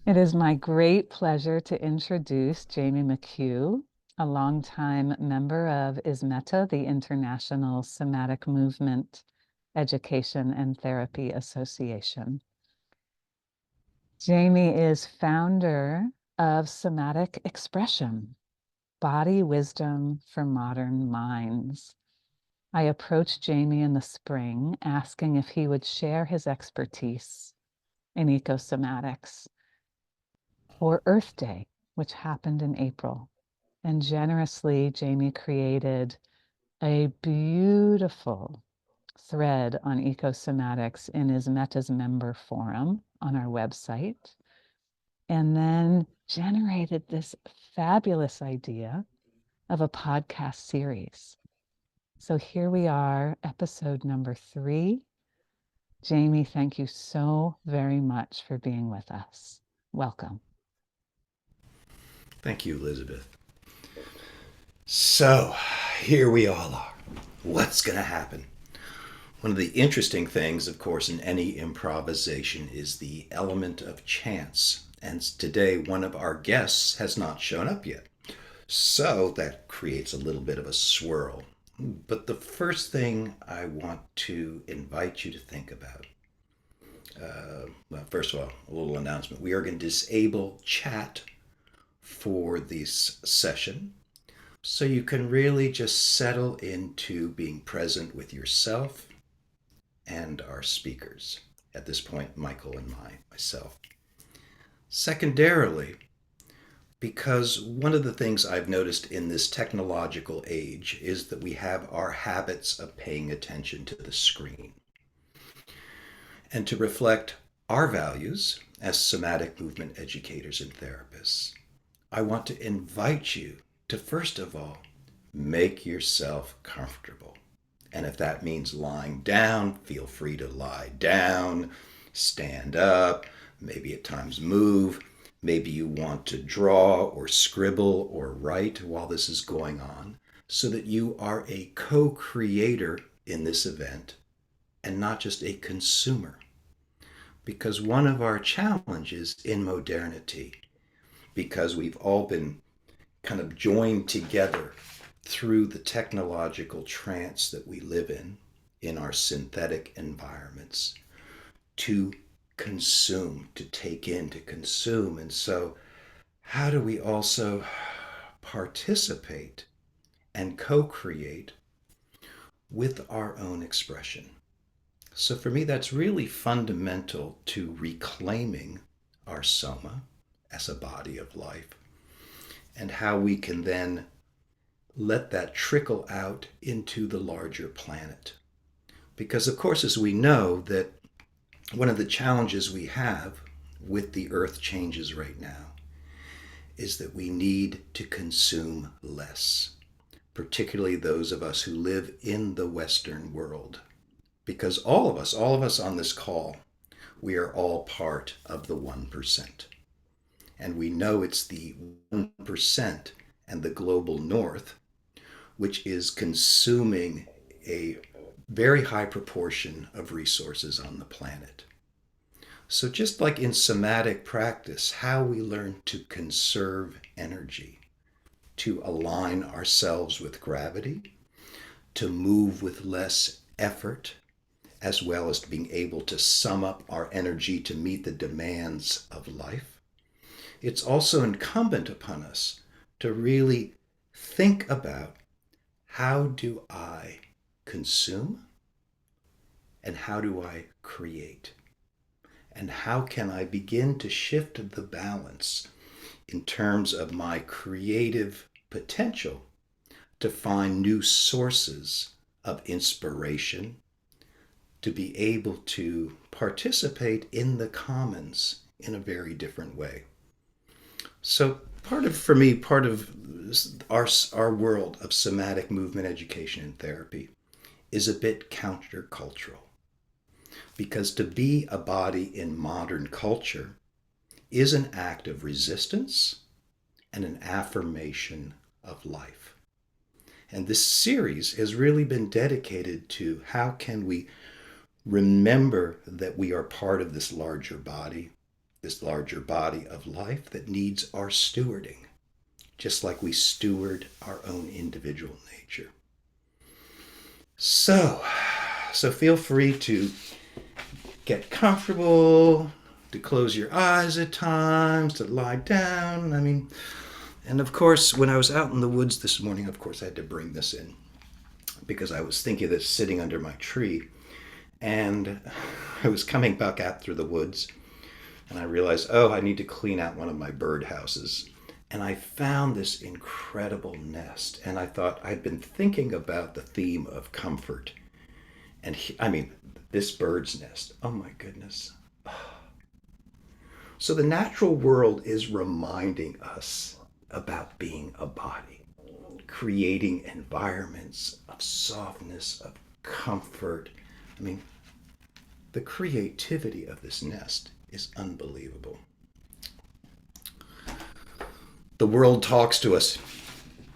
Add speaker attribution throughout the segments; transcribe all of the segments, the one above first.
Speaker 1: It is my great pleasure to introduce Jamie McHugh, a longtime member of ISMETA, the International Somatic Movement Education and Therapy Association. Jamie is founder of Somatic Expression, Body Wisdom for Modern Minds. I approached Jamie in the spring asking if he would share his expertise in ecosomatics for Earth Day, which happened in April. And generously, Jamie created a beautiful thread on ecosomatics in his Meta's member forum on our website, and then generated this fabulous idea of a podcast series. So here we are, episode number 3. Jamie, thank you so very much for being with us. Welcome.
Speaker 2: Thank you, Elizabeth. So, here we all are. What's going to happen? One of the interesting things, of course, in any improvisation is the element of chance. And today, one of our guests has not shown up yet. So, that creates a little bit of a swirl. But the first thing I want to invite you to think about, well, first of all, a little announcement. We are going to disable chat for this session, so you can really just settle into being present with yourself and our speakers. At this point, Michael and myself. Secondarily, because one of the things I've noticed in this technological age is that we have our habits of paying attention to the screen. And to reflect our values as somatic movement educators and therapists, I want to invite you to, first of all, make yourself comfortable. And if that means lying down, feel free to lie down, stand up, maybe at times move. Maybe you want to draw or scribble or write while this is going on, so that you are a co-creator in this event and not just a consumer. Because one of our challenges in modernity, because we've all been kind of joined together through the technological trance that we live in our synthetic environments, to consume, to take in, to consume. And so, how do we also participate and co create with our own expression? So, for me, that's really fundamental to reclaiming our soma as a body of life, and how we can then let that trickle out into the larger planet. Because, of course, as we know, that one of the challenges we have with the earth changes right now is that we need to consume less, particularly those of us who live in the Western world. Because all of us on this call, we are all part of the 1%. And we know it's the 1% and the global north which is consuming a very high proportion of resources on the planet. So, just like in somatic practice, how we learn to conserve energy, to align ourselves with gravity, to move with less effort, as well as being able to sum up our energy to meet the demands of life, it's also incumbent upon us to really think about, how do I consume? And how do I create? And how can I begin to shift the balance in terms of my creative potential to find new sources of inspiration, to be able to participate in the commons in a very different way? So for me, part of our world of somatic movement education and therapy is a bit countercultural. Because to be a body in modern culture is an act of resistance and an affirmation of life. And this series has really been dedicated to how can we remember that we are part of this larger body, this larger body of life that needs our stewarding, just like we steward our own individual nature. So, so feel free to get comfortable, to close your eyes at times, to lie down. I mean, and of course, when I was out in the woods this morning, of course, I had to bring this in because I was thinking of this sitting under my tree. And I was coming back out through the woods and I realized, oh, I need to clean out one of my bird houses. And I found this incredible nest. And I thought I'd been thinking about the theme of comfort. And I mean, this bird's nest, oh my goodness. So the natural world is reminding us about being a body, creating environments of softness, of comfort. I mean, the creativity of this nest is unbelievable. The world talks to us.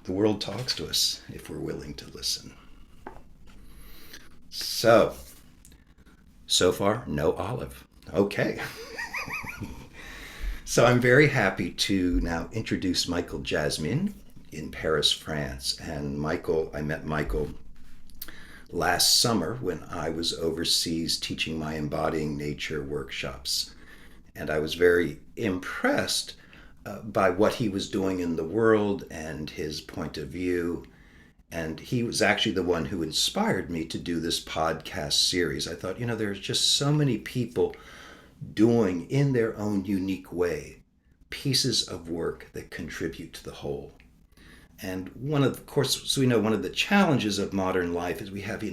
Speaker 2: The world talks to us if we're willing to listen. So far, no olive. Okay. So I'm very happy to now introduce Michael Jasmin in Paris, France. And I met Michael last summer when I was overseas teaching my embodying nature workshops. And I was very impressed by what he was doing in the world and his point of view. And he was actually the one who inspired me to do this podcast series. I thought, there's just so many people doing in their own unique way pieces of work that contribute to the whole. And of course, so we know one of the challenges of modern life is we have,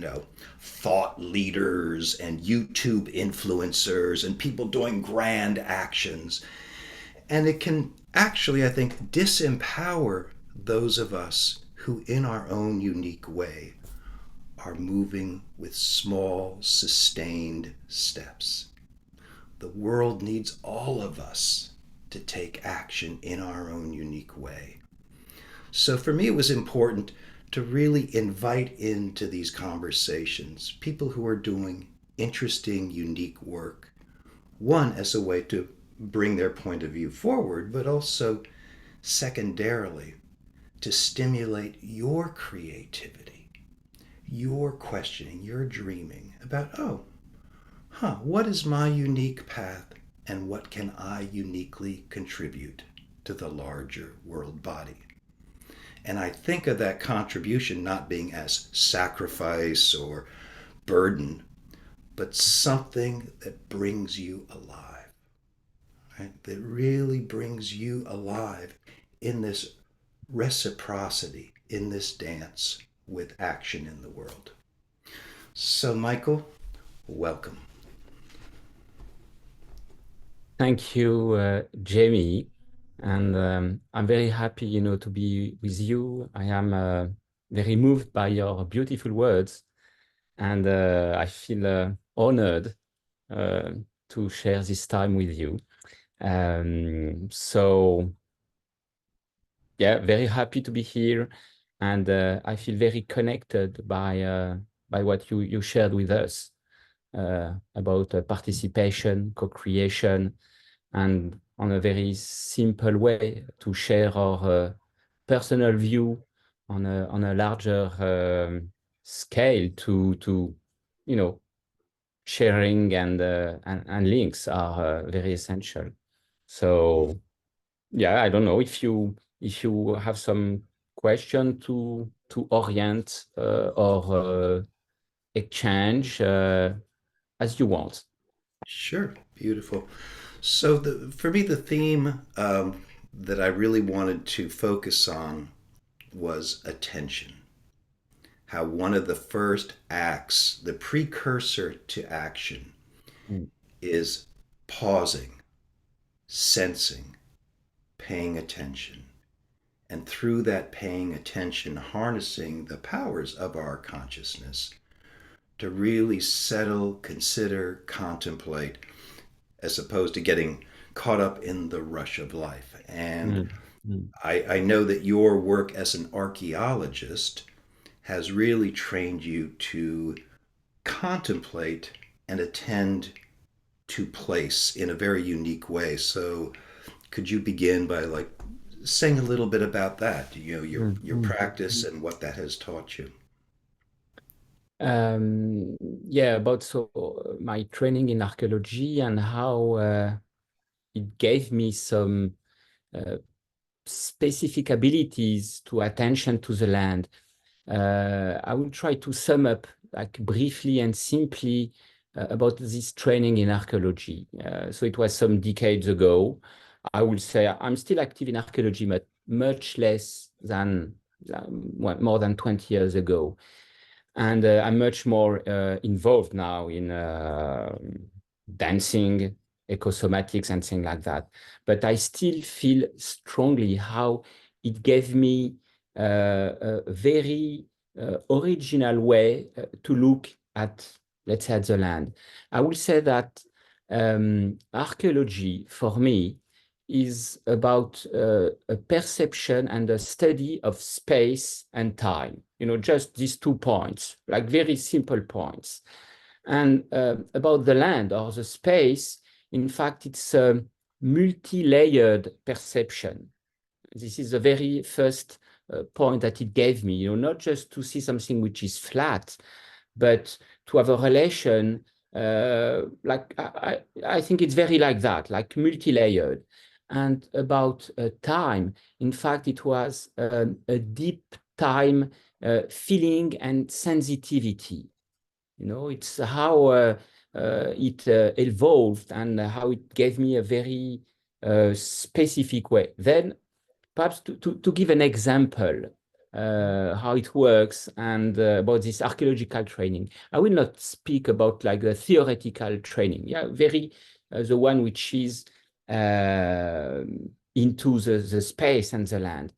Speaker 2: thought leaders and YouTube influencers and people doing grand actions. And it can actually, I think, disempower those of us who, in our own unique way, are moving with small, sustained steps. The world needs all of us to take action in our own unique way. So for me, it was important to really invite into these conversations people who are doing interesting, unique work. One, as a way to bring their point of view forward, but also secondarily to stimulate your creativity, your questioning, your dreaming about, what is my unique path and what can I uniquely contribute to the larger world body? And I think of that contribution not being as sacrifice or burden, but something that brings you alive, right? That really brings you alive in this reciprocity, in this dance with action in the world. So, Michael, welcome.
Speaker 3: Thank you, Jamie. And I'm very happy, to be with you. I am very moved by your beautiful words. And I feel honored to share this time with you. So, yeah, very happy to be here. And I feel very connected by what you shared with us about participation, co-creation, and on a very simple way to share our personal view on a larger scale to sharing and links are very essential. So yeah, I don't know if you have some question to orient or exchange as you want.
Speaker 2: Sure, beautiful. So, for me, the theme that I really wanted to focus on was attention. How one of the first acts, the precursor to action,
Speaker 3: Mm.
Speaker 2: is pausing, sensing, paying attention. And through that paying attention, harnessing the powers of our consciousness to really settle, consider, contemplate, as opposed to getting caught up in the rush of life. And
Speaker 3: Mm. Mm.
Speaker 2: I know that your work as an archaeologist has really trained you to contemplate and attend to place in a very unique way. So could you begin by like saying a little bit about that, you know, your practice and what that has taught you?
Speaker 3: Um, yeah, about my training in archaeology and how it gave me some uh, specific abilities to attention to the land. I will try to sum up like briefly and simply about this training in archaeology. So it was some decades ago. I will say I'm still active in archaeology, but much less than well, more than 20 years ago. And I'm much more involved now in dancing, ecosomatics, and things like that. But I still feel strongly how it gave me a very original way to look at, let's say, at the land. I will say that archaeology, for me, is about a perception and a study of space and time. You know, just these 2 points, like very simple points. And about the land or the space, in fact, it's a multi-layered perception. This is the very first point that it gave me, you know, not just to see something which is flat, but to have a relation, like I think it's very like that, like multi-layered. And about time, in fact, it was a deep time feeling and sensitivity. You know, it's how it evolved and how it gave me a very specific way. Then perhaps to give an example how it works and about this archaeological training. I will not speak about like the theoretical training, yeah, very the one which is into the space and the land.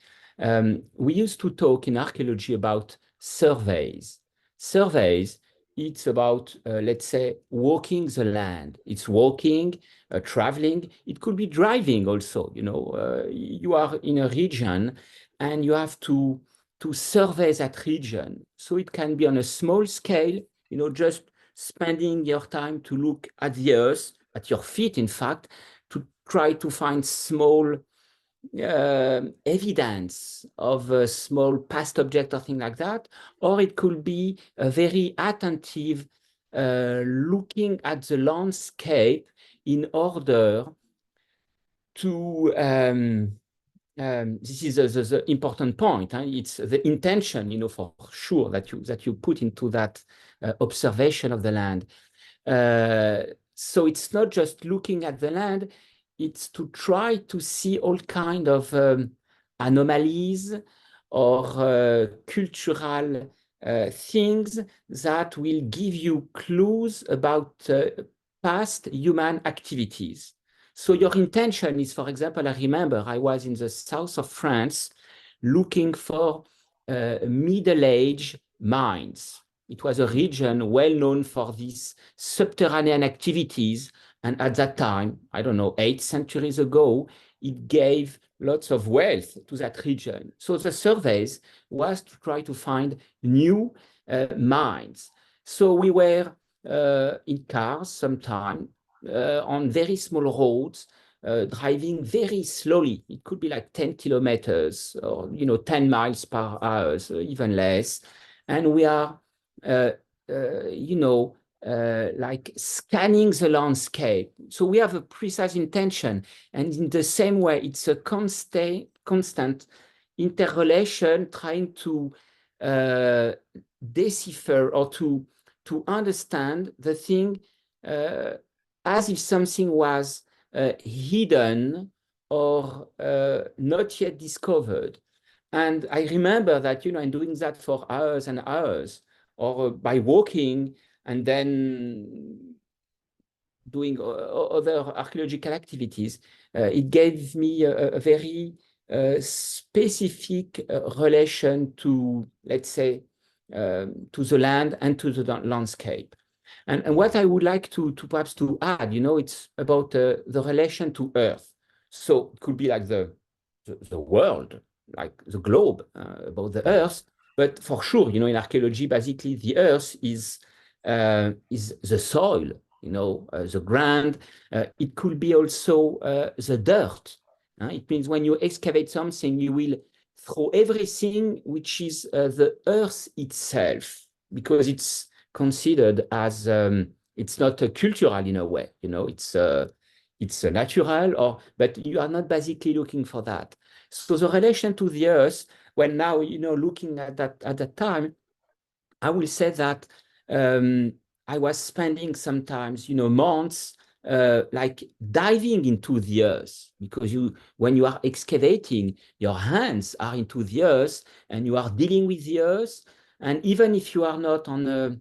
Speaker 3: We used to talk in archaeology about surveys. Surveys, it's about, let's say, walking the land. It's walking, traveling. It could be driving also. You know, you are in a region and you have to survey that region. So it can be on a small scale, you know, just spending your time to look at the earth, at your feet, in fact, to try to find small evidence of a small past object or thing like that, or it could be a very attentive looking at the landscape in order to this is the important point. Huh? It's the intention, you know, for sure that you put into that observation of the land. So it's not just looking at the land; it's to try to see all kind of anomalies or cultural things that will give you clues about past human activities. So your intention is, for example, I remember I was in the south of France looking for Middle-age mines. It was a region well known for these subterranean activities. And at that time, I don't know, 8 centuries ago, it gave lots of wealth to that region. So the surveys was to try to find new mines. So we were in cars sometime on very small roads, driving very slowly. It could be like 10 kilometers or, you know, 10 miles per hour, so even less. And we are, you know, like scanning the landscape. So we have a precise intention. And in the same way, it's a constant interrelation trying to decipher or to understand the thing as if something was hidden or not yet discovered. And I remember that, you know, I'm doing that for hours and hours, or by walking and then doing other archaeological activities. It gave me a very specific relation to, let's say, to the land and to the landscape. And what I would like to perhaps to add, you know, it's about the relation to Earth. So it could be like the world, like the globe, about the Earth. But for sure, you know, in archaeology, basically the Earth is the soil. the ground. It could be also the dirt. It means when you excavate something, you will throw everything which is the earth itself, because it's considered as it's not cultural in a way. It's a natural, but you are not basically looking for that. So the relation to the earth, when now looking at that time, I will say that I was spending sometimes months like diving into the earth, because when you are excavating, your hands are into the earth and you are dealing with the earth. And even if you are not on a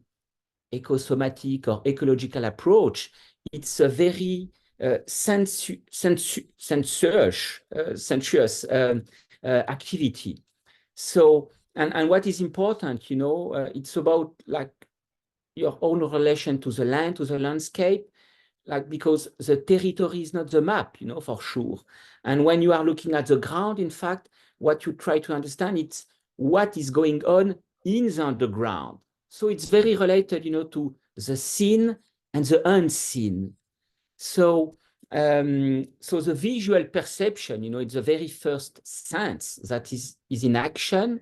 Speaker 3: ecosomatic or ecological approach, it's a very sensuous activity. So, and what is important, it's about like your own relation to the land, to the landscape, like, because the territory is not the map, for sure. And when you are looking at the ground, in fact, what you try to understand, it's what is going on in the underground. So it's very related, to the seen and the unseen. So, so the visual perception, it's the very first sense that is in action.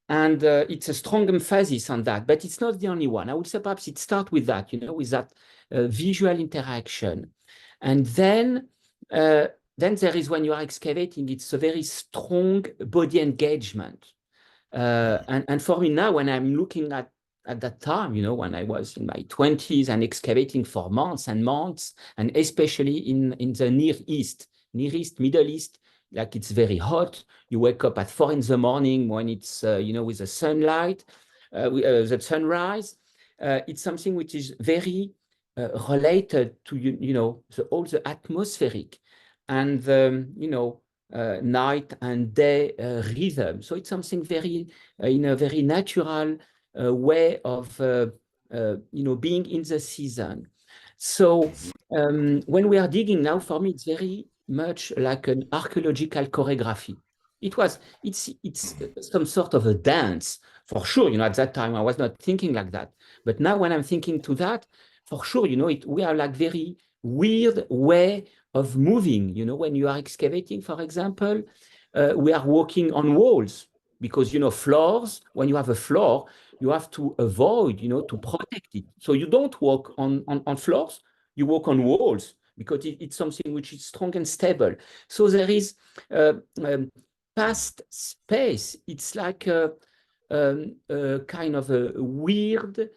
Speaker 3: And it's a strong emphasis on that, but it's not the only one. I would say perhaps it starts with that, with that visual interaction. And then there is, when you are excavating, it's a very strong body engagement. And for me now, when I'm looking at that time, when I was in my 20s and excavating for months and months, and especially in the Near East, Middle East, like it's very hot. You wake up at 4 in the morning when it's, with the sunlight, the sunrise. It's something which is very related to, all the atmospheric and, night and day rhythm. So it's something very, in a very natural way of, being in the season. So when we are digging now, for me, it's very much like an archaeological choreography. It's some sort of a dance, for sure. At that time, I was not thinking like that. But now when I'm thinking to that, for sure, we are like very weird way of moving. When you are excavating, for example, we are walking on walls, because, floors, when you have a floor, you have to avoid, to protect it. So you don't walk on floors, you walk on walls, because it's something which is strong and stable. So there is past space. It's like a kind of a weird,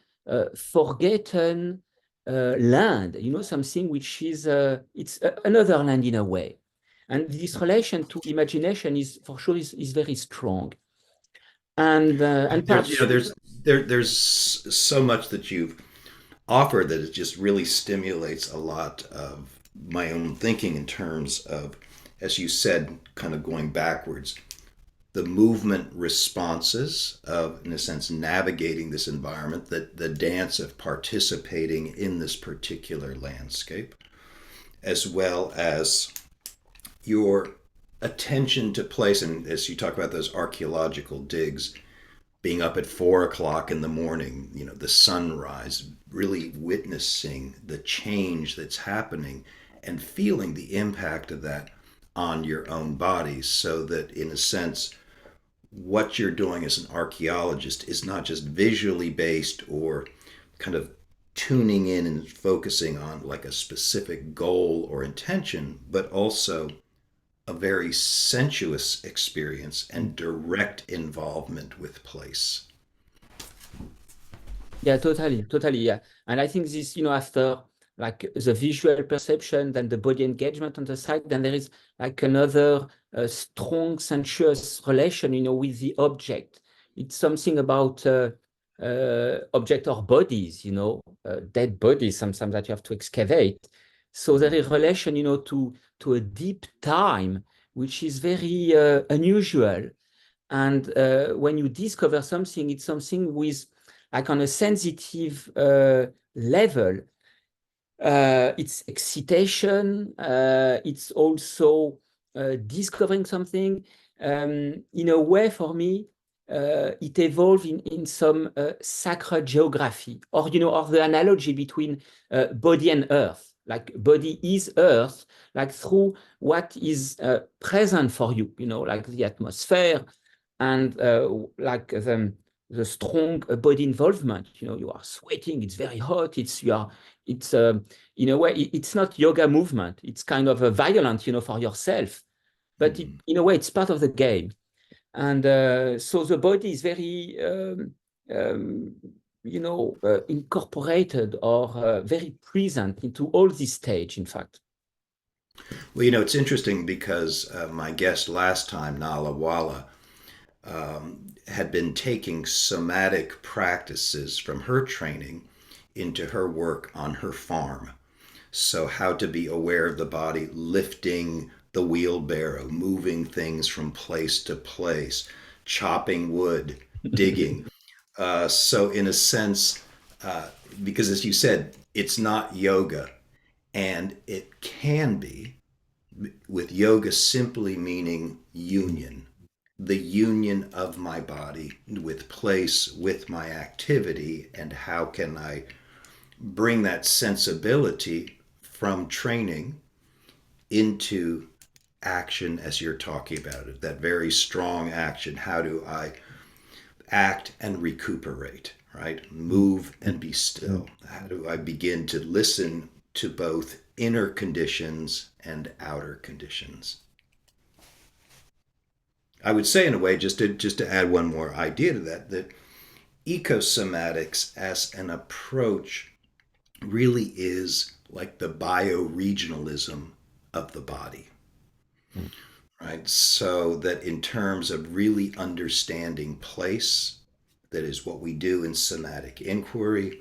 Speaker 3: forgotten land, something which is, it's another land in a way. And this relation to imagination is, for sure, is very strong. And perhaps
Speaker 2: there's so much that you've offered that it just really stimulates a lot of my own thinking in terms of, as you said, kind of going backwards, the movement responses of, in a sense, navigating this environment, the dance of participating in this particular landscape, as well as your attention to place. And as you talk about those archaeological digs, being up at 4 o'clock in the morning, the sunrise, really witnessing the change that's happening and feeling the impact of that on your own body, so that, in a sense, what you're doing as an archaeologist is not just visually based or kind of tuning in and focusing on like a specific goal or intention, but also a very sensuous experience and direct involvement with place.
Speaker 3: Yeah, totally, yeah. And I think this, after like the visual perception, then the body engagement on the side, then there is like another strong sensuous relation, with the object. It's something about object or bodies, dead bodies sometimes that you have to excavate. So there is relation, to a deep time, which is very unusual. And when you discover something, it's something with, like, on a sensitive level. It's excitation. It's also discovering something. In a way, for me, it evolved in some sacred geography, or or the analogy between body and earth. Like body is earth, like through what is present for you, like the atmosphere and like the strong body involvement. You are sweating, it's very hot, it's in a way it's not yoga movement, it's kind of a violent, for yourself, but in a way it's part of the game. And so the body is very incorporated or very present into all this stage, in fact.
Speaker 2: Well, it's interesting because my guest last time, Nala Walla, had been taking somatic practices from her training into her work on her farm. So, how to be aware of the body, lifting the wheelbarrow, moving things from place to place, chopping wood, digging. So, in a sense, because as you said, it's not yoga, and it can be, with yoga simply meaning union, the union of my body with place, with my activity, and how can I bring that sensibility from training into action as you're talking about it, that very strong action. How do I act and recuperate, right? Move and be still. How do I begin to listen to both inner conditions and outer conditions? I would say, in a way, just to add one more idea to that ecosomatics as an approach really is like the bioregionalism of the body, right? So that in terms of really understanding place, that is what we do in somatic inquiry,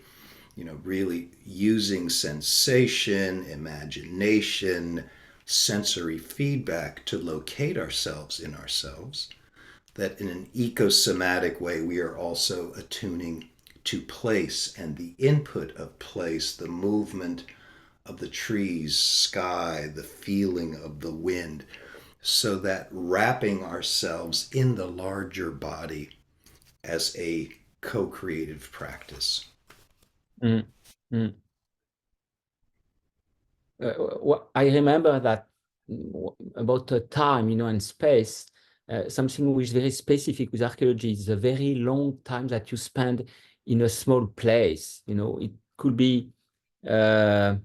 Speaker 2: really using sensation, imagination, sensory feedback to locate ourselves in ourselves, that in an ecosomatic way, we are also attuning to place and the input of place, the movement of the trees, sky, the feeling of the wind, so that wrapping ourselves in the larger body as a co-creative practice.
Speaker 3: Mm. Mm. I remember that about time, and space, something which is very specific with archaeology is a very long time that you spend in a small place. It could be, 2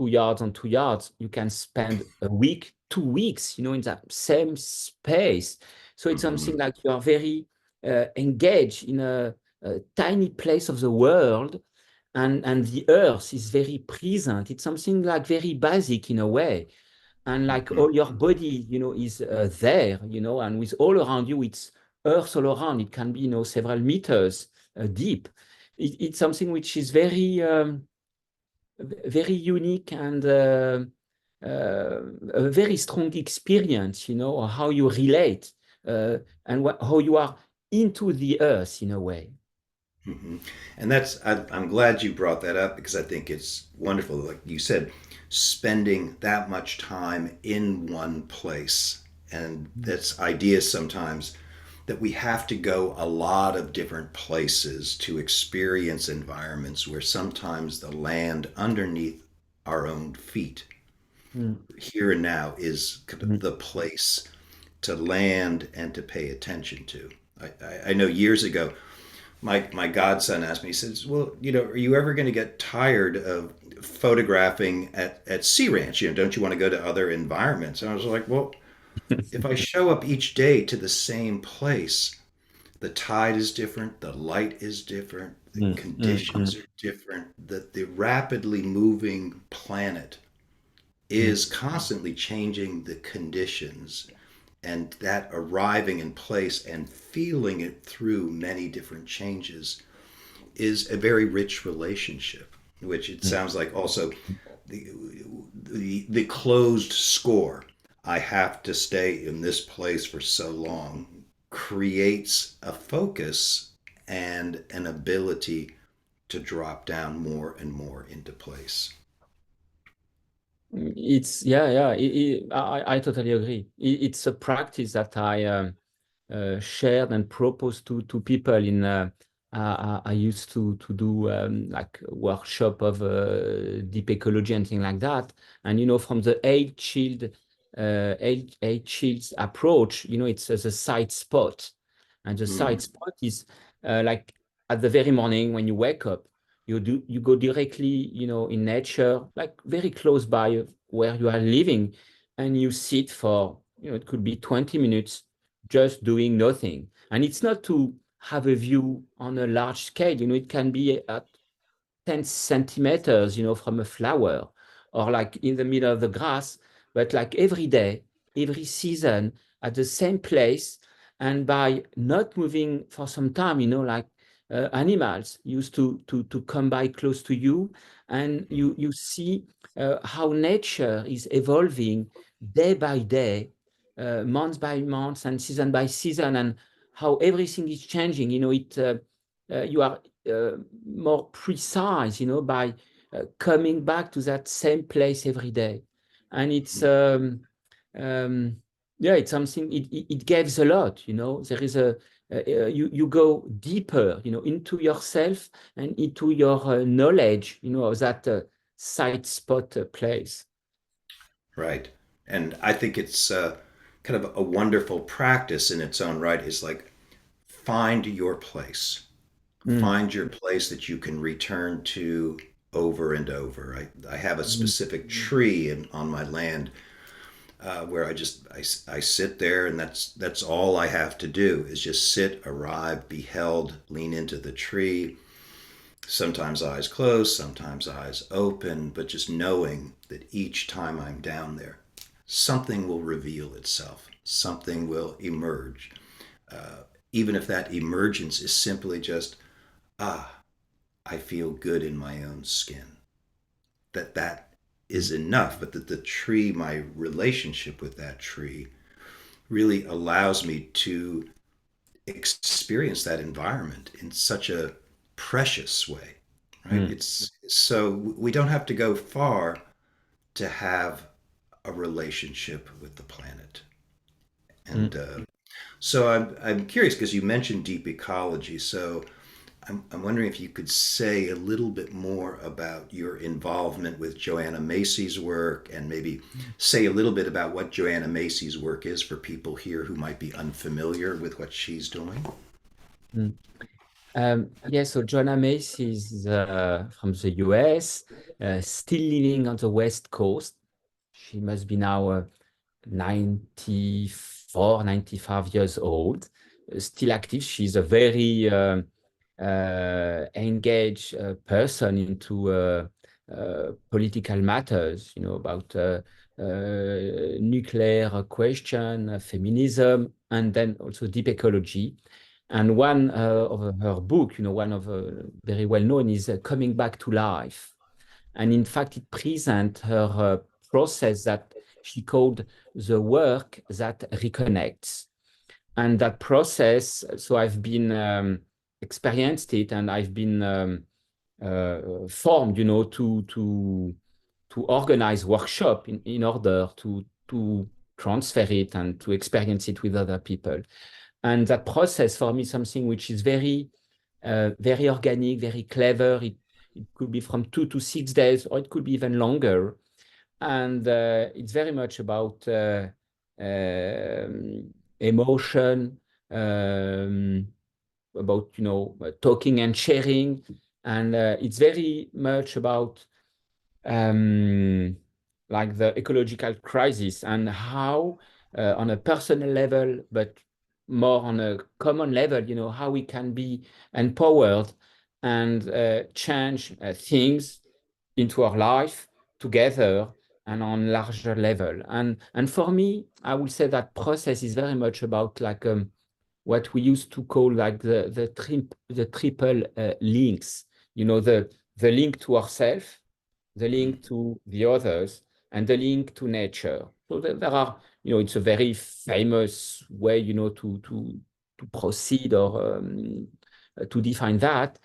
Speaker 3: yards on 2 yards. You can spend a week, 2 weeks, in that same space. So it's something like you are very engaged in a tiny place of the world, and the earth is very present. It's something like very basic in a way, and like all your body is there, and with all around you it's earth all around. It can be several meters deep. It's something which is very very unique and a very strong experience, how you relate and how you are into the earth in a way.
Speaker 2: Mm-hmm. And I'm glad you brought that up, because I think it's wonderful. Like you said, spending that much time in one place. And that's ideas sometimes that we have to go a lot of different places to experience environments where sometimes the land underneath our own feet, here and now, is kind of the place to land and to pay attention to. I know years ago, my godson asked me, he says, well, are you ever going to get tired of photographing at Sea Ranch? Don't you want to go to other environments? And I was like, well, if I show up each day to the same place, the tide is different, the light is different, the conditions are different, that the rapidly moving planet is constantly changing the conditions, and that arriving in place and feeling it through many different changes is a very rich relationship, which it sounds like also the closed score, I have to stay in this place for so long, creates a focus and an ability to drop down more and more into place.
Speaker 3: It's yeah. I totally agree. It's a practice that shared and proposed to people in I used to do like a workshop of deep ecology and things like that. And, you know, from the eight shields approach, you know, it's as a side spot. And the side spot is like at the very morning when you wake up, you go directly, you know, in nature, like very close by where you are living, and you sit for, you know, it could be 20 minutes just doing nothing. And it's not to have a view on a large scale, you know, it can be at 10 centimeters, you know, from a flower, or like in the middle of the grass, but like every day, every season at the same place. And by not moving for some time, you know, like animals used to come by close to you, and you see how nature is evolving day by day, month by month, and season by season, and how everything is changing. You know, you are more precise, you know, by coming back to that same place every day. And it's yeah, it's something, it gives a lot, you know. There is you go deeper, you know, into yourself and into your knowledge, you know, of that side spot place.
Speaker 2: Right. And I think it's kind of a wonderful practice in its own right, is like find your place.
Speaker 3: Mm,
Speaker 2: Find your place that you can return to over and over. I have a
Speaker 3: mm,
Speaker 2: specific tree on my land where I sit there, and that's all I have to do is just sit, arrive, be held, lean into the tree. Sometimes eyes closed, sometimes eyes open, but just knowing that each time I'm down there, something will reveal itself, something will emerge. Even if that emergence is simply just, ah, I feel good in my own skin. That is enough, but that the tree, my relationship with that tree, really allows me to experience that environment in such a precious way, right?
Speaker 3: mm,
Speaker 2: It's so we don't have to go far to have a relationship with the planet. And
Speaker 3: mm.
Speaker 2: so I'm curious because you mentioned deep ecology. So I'm wondering if you could say a little bit more about your involvement with Joanna Macy's work, and maybe say a little bit about what Joanna Macy's work is for people here who might be unfamiliar with what she's doing.
Speaker 3: Mm. Yeah, so Joanna Mace is from the US, still living on the West Coast. She must be now 94, 95 years old, still active. She's a very engaged person into political matters, you know, about nuclear question, feminism, and then also deep ecology. And one of her book, you know, one of very well known is Coming Back to Life. And in fact, it presents her process that she called the work that reconnects. And that process, so I've been experienced it, and I've been formed, you know, to organize workshop in order to transfer it and to experience it with other people. And that process for me is something which is very organic, very clever. It could be from 2 to 6 days, or it could be even longer. And it's very much about emotion, about, you know, talking and sharing. And it's very much about um, like the ecological crisis, and how on a personal level, but more on a common level, you know, how we can be empowered and change things into our life together and on larger level. And for me, I would say that process is very much about like what we used to call like the triple links, you know, the link to ourselves, the link to the others, and the link to nature. So there are, you know, it's a very famous way, you know, to proceed, or to define that.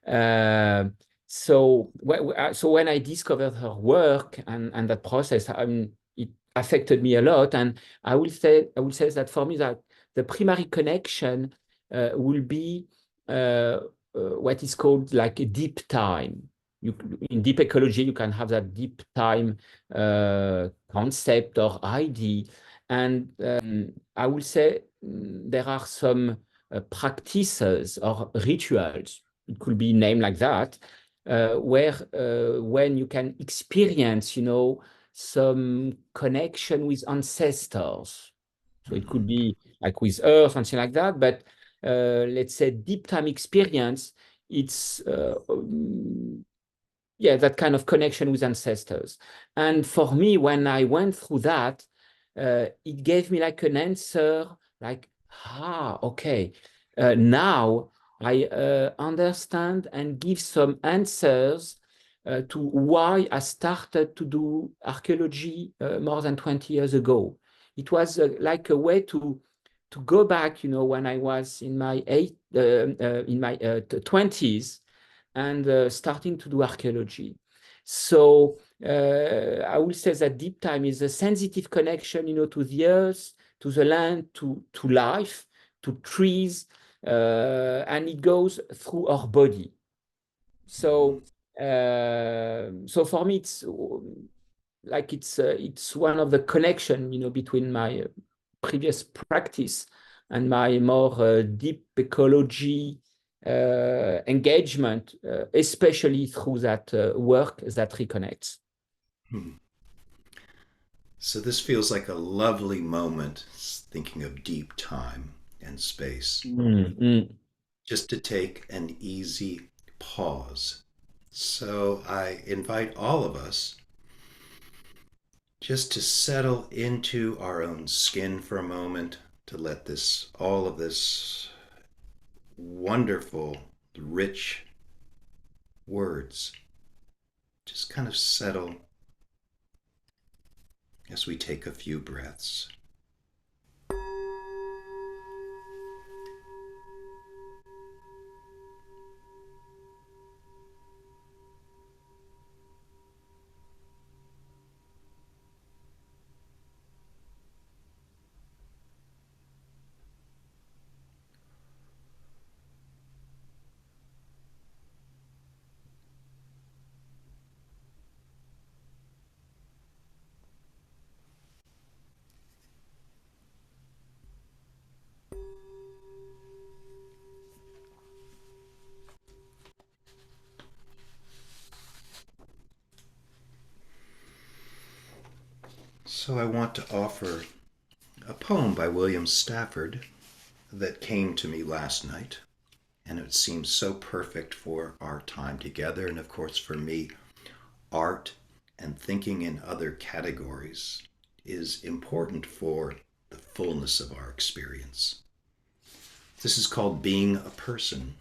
Speaker 3: Uh, so when I discovered her work and that process, it affected me a lot. And I will say that for me, that the primary connection will be what is called like a deep time. In deep ecology, you can have that deep time concept or idea. And I will say there are some practices or rituals, it could be named like that, where when you can experience, some connection with ancestors. So it could be like with Earth, something like that. But let's say deep time experience, it's yeah, that kind of connection with ancestors. And for me, when I went through that, it gave me like an answer, like, okay, now I understand and give some answers to why I started to do archaeology more than 20 years ago. It was like a way to go back, when I was in my 20s and starting to do archaeology. So I will say that deep time is a sensitive connection, to the earth, to the land, to life, to trees, and it goes through our body. So for me, it's like it's one of the connection, between my previous practice and my more deep ecology engagement, especially through that work that reconnects.
Speaker 2: Hmm. So this feels like a lovely moment, thinking of deep time and space, just to take an easy pause. So I invite all of us just to settle into our own skin for a moment, to let all of this wonderful, rich words just kind of settle as we take a few breaths. So I want to offer a poem by William Stafford that came to me last night, and it seems so perfect for our time together. And of course, for me, art and thinking in other categories is important for the fullness of our experience. This is called Being a Person.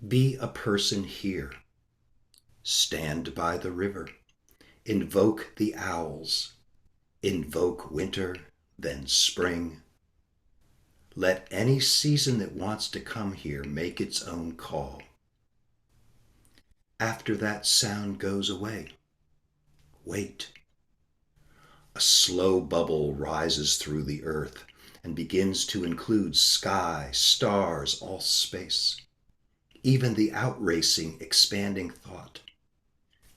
Speaker 2: Be a person here. Stand by the river. Invoke the owls. Invoke winter, then spring. Let any season that wants to come here make its own call. After that sound goes away, wait. A slow bubble rises through the earth and begins to include sky, stars, all space, even the outracing, expanding thought.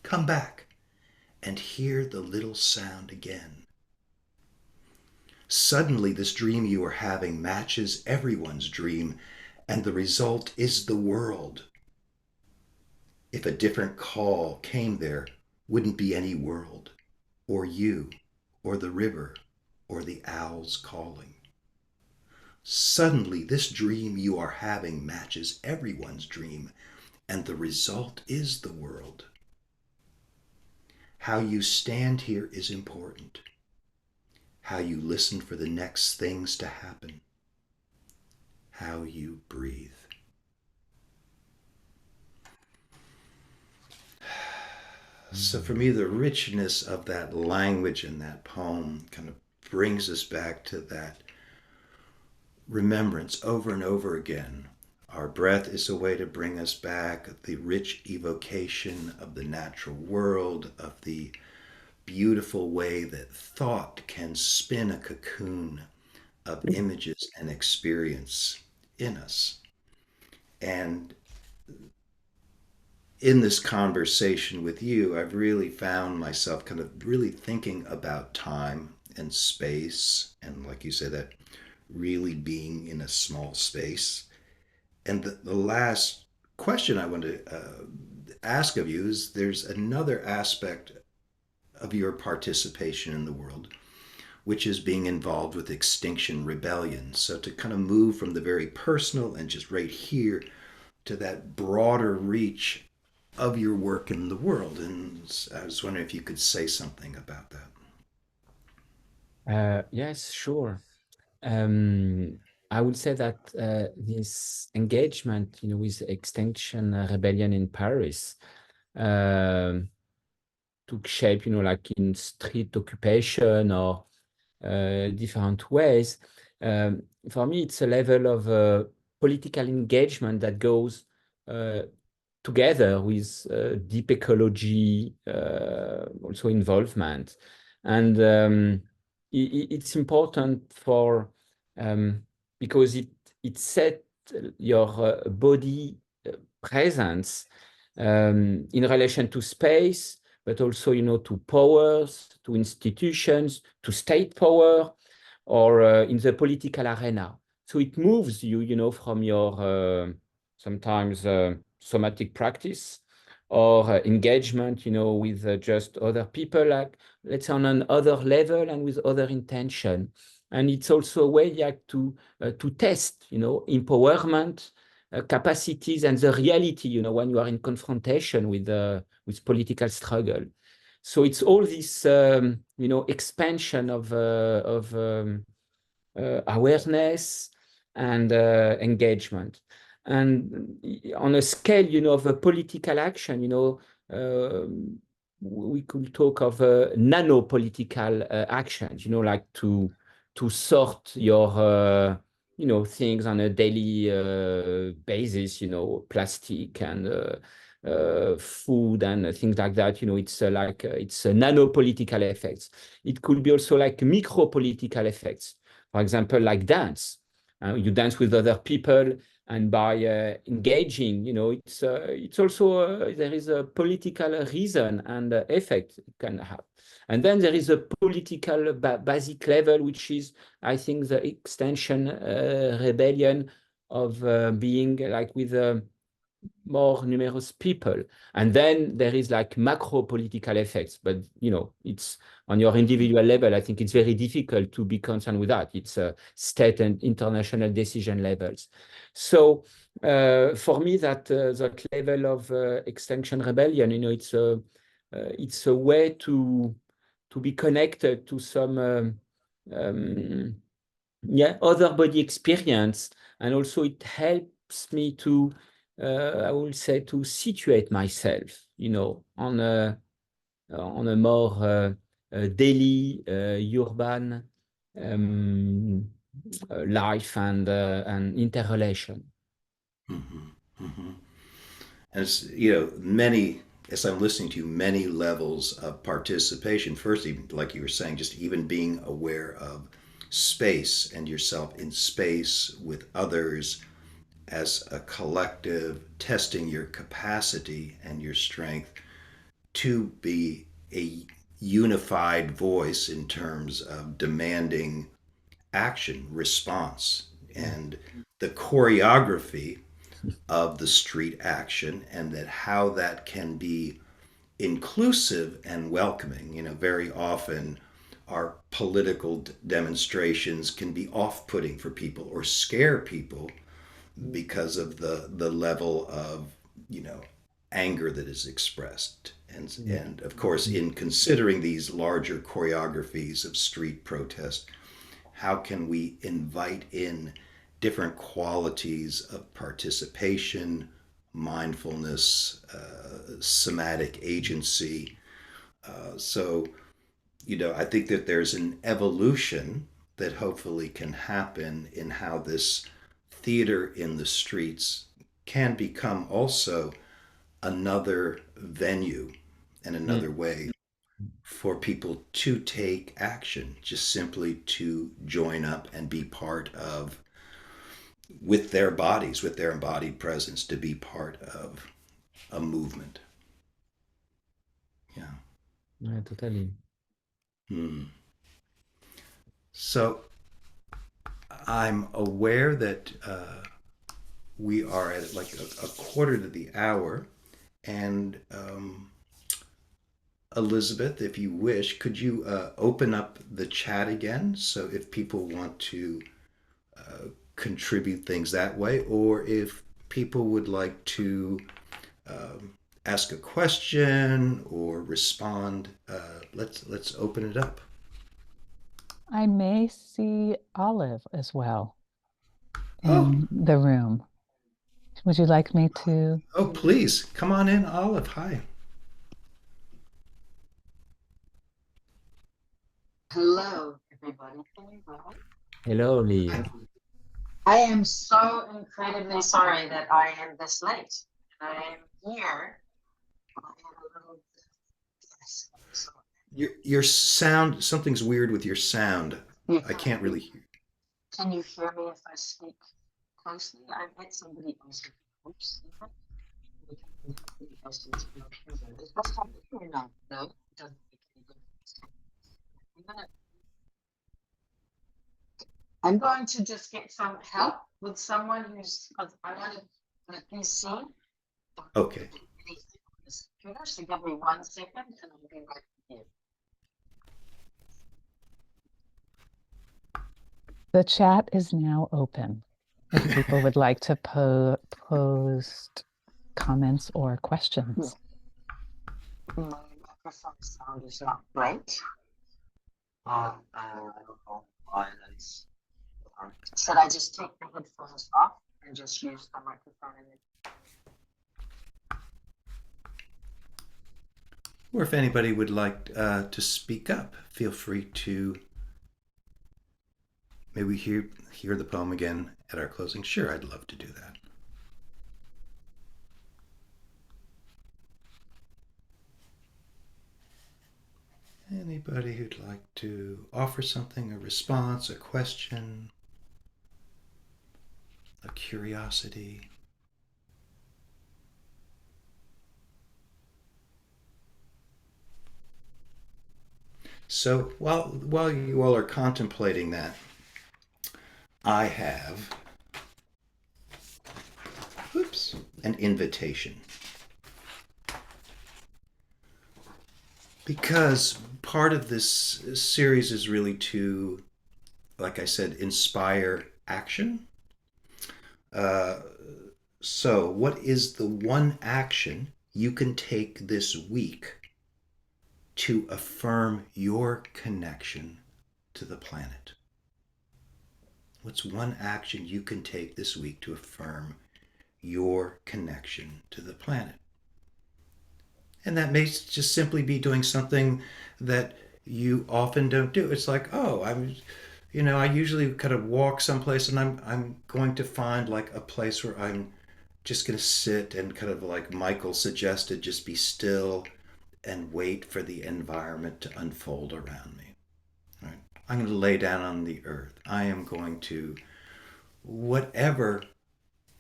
Speaker 2: Come back and hear the little sound again. Suddenly, this dream you are having matches everyone's dream, and the result is the world. If a different call came, there wouldn't be any world, or you, or the river, or the owls calling. Suddenly, this dream you are having matches everyone's dream, and the result is the world. How you stand here is important. How you listen for the next things to happen. How you breathe. So for me, the richness of that language in that poem kind of brings us back to that remembrance over and over again. Our breath is a way to bring us back, the rich evocation of the natural world, of the beautiful way that thought can spin a cocoon of images and experience in us. And in this conversation with you, I've really found myself kind of really thinking about time and space, and like you said, that really being in a small space. And the last question I want to ask of you is there's another aspect of your participation in the world, which is being involved with Extinction Rebellion. So to kind of move from the very personal and just right here to that broader reach of your work in the world. And I was wondering if you could say something about that.
Speaker 3: Yes, sure. Um, I would say that this engagement, with Extinction Rebellion in Paris, um took shape, like in street occupation or different ways. For me, it's a level of political engagement that goes uh, together with deep ecology, also involvement. And it's important for because it set your body presence in relation to space, but also, to powers, to institutions, to state power, or in the political arena. So it moves you, from your sometimes somatic practice or engagement, with just other people, like let's say on another level and with other intention. And it's also a way like to test, empowerment, capacities and the reality, when you are in confrontation with political struggle. So it's all this, expansion of awareness and engagement. And on a scale, of a political action, we could talk of nano-political actions, like to sort your, things on a daily basis, plastic and food and things like that. It's a nano-political effects. It could be also like micro-political effects. For example, like dance. You dance with other people, and by engaging, it's also there is a political reason and effect it can have. And then there is a political basic level, which is, I think, the extension rebellion of being like with more numerous people. And then there is like macro political effects, but it's on your individual level. I think it's very difficult to be concerned with that. It's state and international decision levels. So for me, that level of Extinction Rebellion, it's a way to be connected to some other body experience, and also it helps me to I will say to situate myself, on a more daily urban life and interrelation.
Speaker 2: Mm-hmm. Mm-hmm. And it's, many, as I'm listening to you, many levels of participation. First, even, like you were saying, just even being aware of space and yourself in space with others as a collective, testing your capacity and your strength to be a unified voice in terms of demanding action, response, and the choreography of the street action, and that how that can be inclusive and welcoming. Very often our political demonstrations can be off-putting for people or scare people because of the level of you know anger that is expressed, and of course, in considering these larger choreographies of street protest, how can we invite in different qualities of participation, mindfulness, somatic agency. So, I think that there's an evolution that hopefully can happen in how this theater in the streets can become also another venue and
Speaker 3: Mm.
Speaker 2: another way for people to take action, just simply to join up and be part of, with their bodies, with their embodied presence, to be part of a movement. Yeah.
Speaker 3: Yeah, totally.
Speaker 2: Hmm. So I'm aware that we are at like a quarter to the hour, and Elizabeth, if you wish, could you open up the chat again? So if people want to contribute things that way, or if people would like to ask a question or respond, let's open it up.
Speaker 1: I may see Olive as well
Speaker 2: Oh,
Speaker 1: in the room. Would you like me to?
Speaker 2: oh, please come on in, Olive. Hi.
Speaker 4: Hello, everybody. Can you hear me?
Speaker 3: Hello, Liv.
Speaker 4: I am so incredibly sorry that I am this late. I am here. I am a little yes. So,
Speaker 2: Your sound, something's weird with your sound.
Speaker 4: yeah.
Speaker 2: I can't really hear.
Speaker 4: Can you hear me if I speak closely? I've had somebody else. Oops. Somebody else is not here. Is this happening or not? No, it doesn't make any difference. I'm going to just get some help with someone who's, I want to let me see.
Speaker 2: Okay.
Speaker 4: Computer, so give me 1 second and I'll be right with you.
Speaker 1: The chat is now open. If people would like to post comments or questions.
Speaker 4: My microphone sound is not great. I don't know why that is. Should I just take the headphones off and just use the microphone in it?
Speaker 2: Or if anybody would like to speak up, feel free to. May we hear the poem again at our closing? Sure, I'd love to do that. Anybody who'd like to offer something, a response, a question, a curiosity? So while you all are contemplating that, I have an invitation. Because part of this series is really to, like I said, inspire action. So what is the one action you can take this week to affirm your connection to the planet? What's one action you can take this week to affirm your connection to the planet? And that may just simply be doing something that you often don't do. It's like, oh, I usually kind of walk someplace, and I'm going to find like a place where I'm just going to sit and kind of, like Michael suggested, just be still and wait for the environment to unfold around me. Right? I'm going to lay down on the earth. I am going to, whatever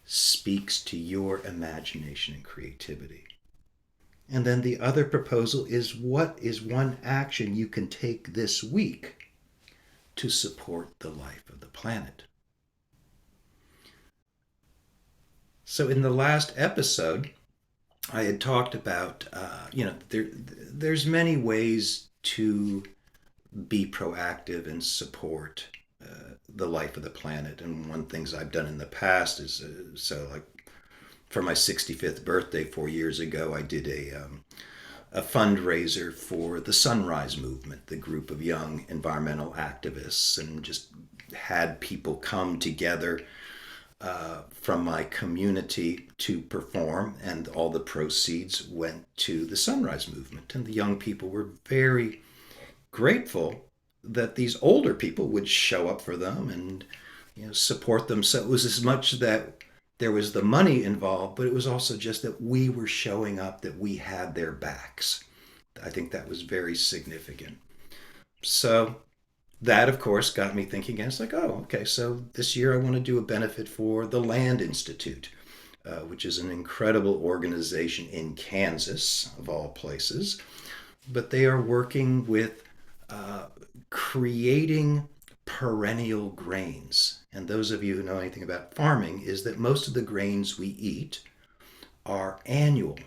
Speaker 2: speaks to your imagination and creativity. And then the other proposal is, what is one action you can take this week to support the life of the planet? So in the last episode, I had talked about, there's many ways to be proactive and support the life of the planet. And one things I've done in the past is, like for my 65th birthday 4 years ago, I did a fundraiser for the Sunrise Movement, the group of young environmental activists, and just had people come together from my community to perform, and all the proceeds went to the Sunrise Movement. And the young people were very grateful that these older people would show up for them and support them. So it was as much that there was the money involved, but it was also just that we were showing up, that we had their backs, I think that was very significant. So that, of course, got me thinking again. It's like, oh, okay, so this year I want to do a benefit for the Land Institute, which is an incredible organization in Kansas, of all places. But they are working with uh, creating perennial grains. And those of you who know anything about farming is that most of the grains we eat are annual,